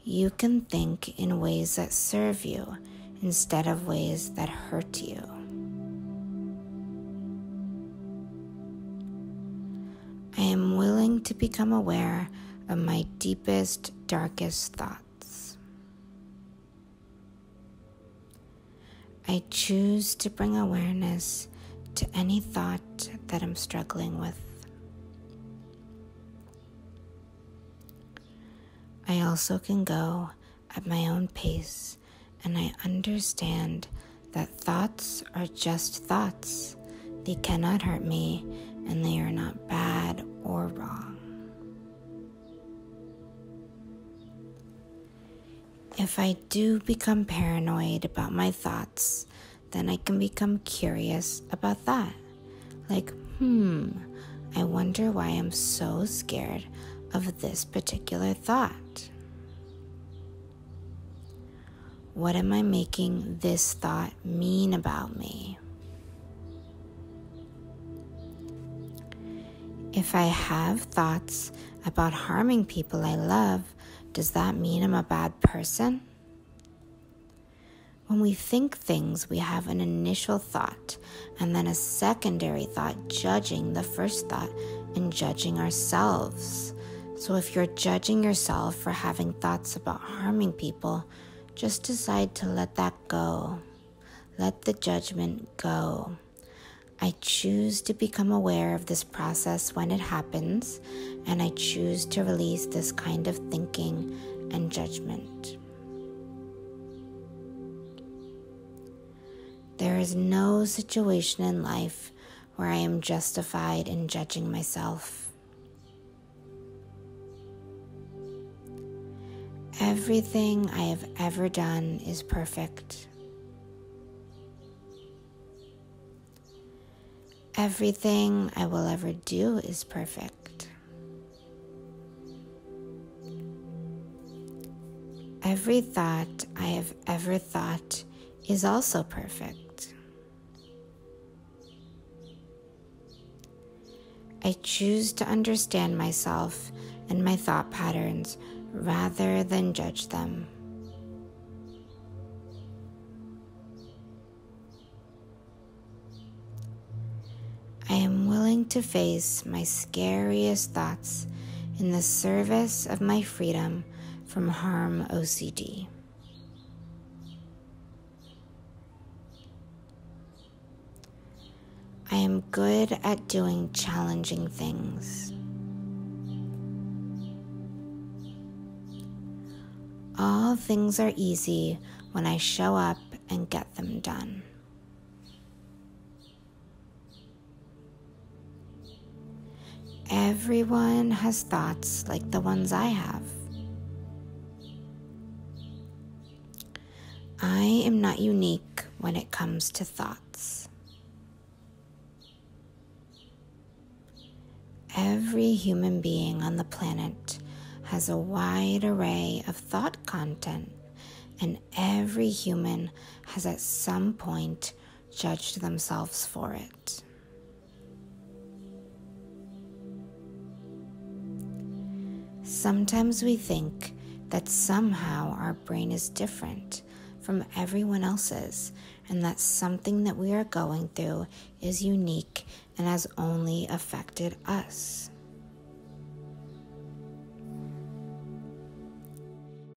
You can think in ways that serve you instead of ways that hurt you. I am willing to become aware of my deepest, darkest thoughts. I choose to bring awareness to any thought that I'm struggling with. I also can go at my own pace, and I understand that thoughts are just thoughts. They cannot hurt me, and they are not bad or wrong. If I do become paranoid about my thoughts, then I can become curious about that. Like, I wonder why I'm so scared of this particular thought. What am I making this thought mean about me? If I have thoughts about harming people I love, does that mean I'm a bad person? When we think things, we have an initial thought and then a secondary thought judging the first thought and judging ourselves. So if you're judging yourself for having thoughts about harming people, just decide to let that go. Let the judgment go. I choose to become aware of this process when it happens, and I choose to release this kind of thinking and judgment. There is no situation in life where I am justified in judging myself. Everything I have ever done is perfect. Everything I will ever do is perfect. Every thought I have ever thought is also perfect. I choose to understand myself and my thought patterns rather than judge them. I am willing to face my scariest thoughts in the service of my freedom from Harm OCD. I am good at doing challenging things. All things are easy when I show up and get them done. Everyone has thoughts like the ones I have. I am not unique when it comes to thoughts. Every human being on the planet has a wide array of thought content, and every human has at some point judged themselves for it. Sometimes we think that somehow our brain is different from everyone else's, and that something that we are going through is unique and has only affected us.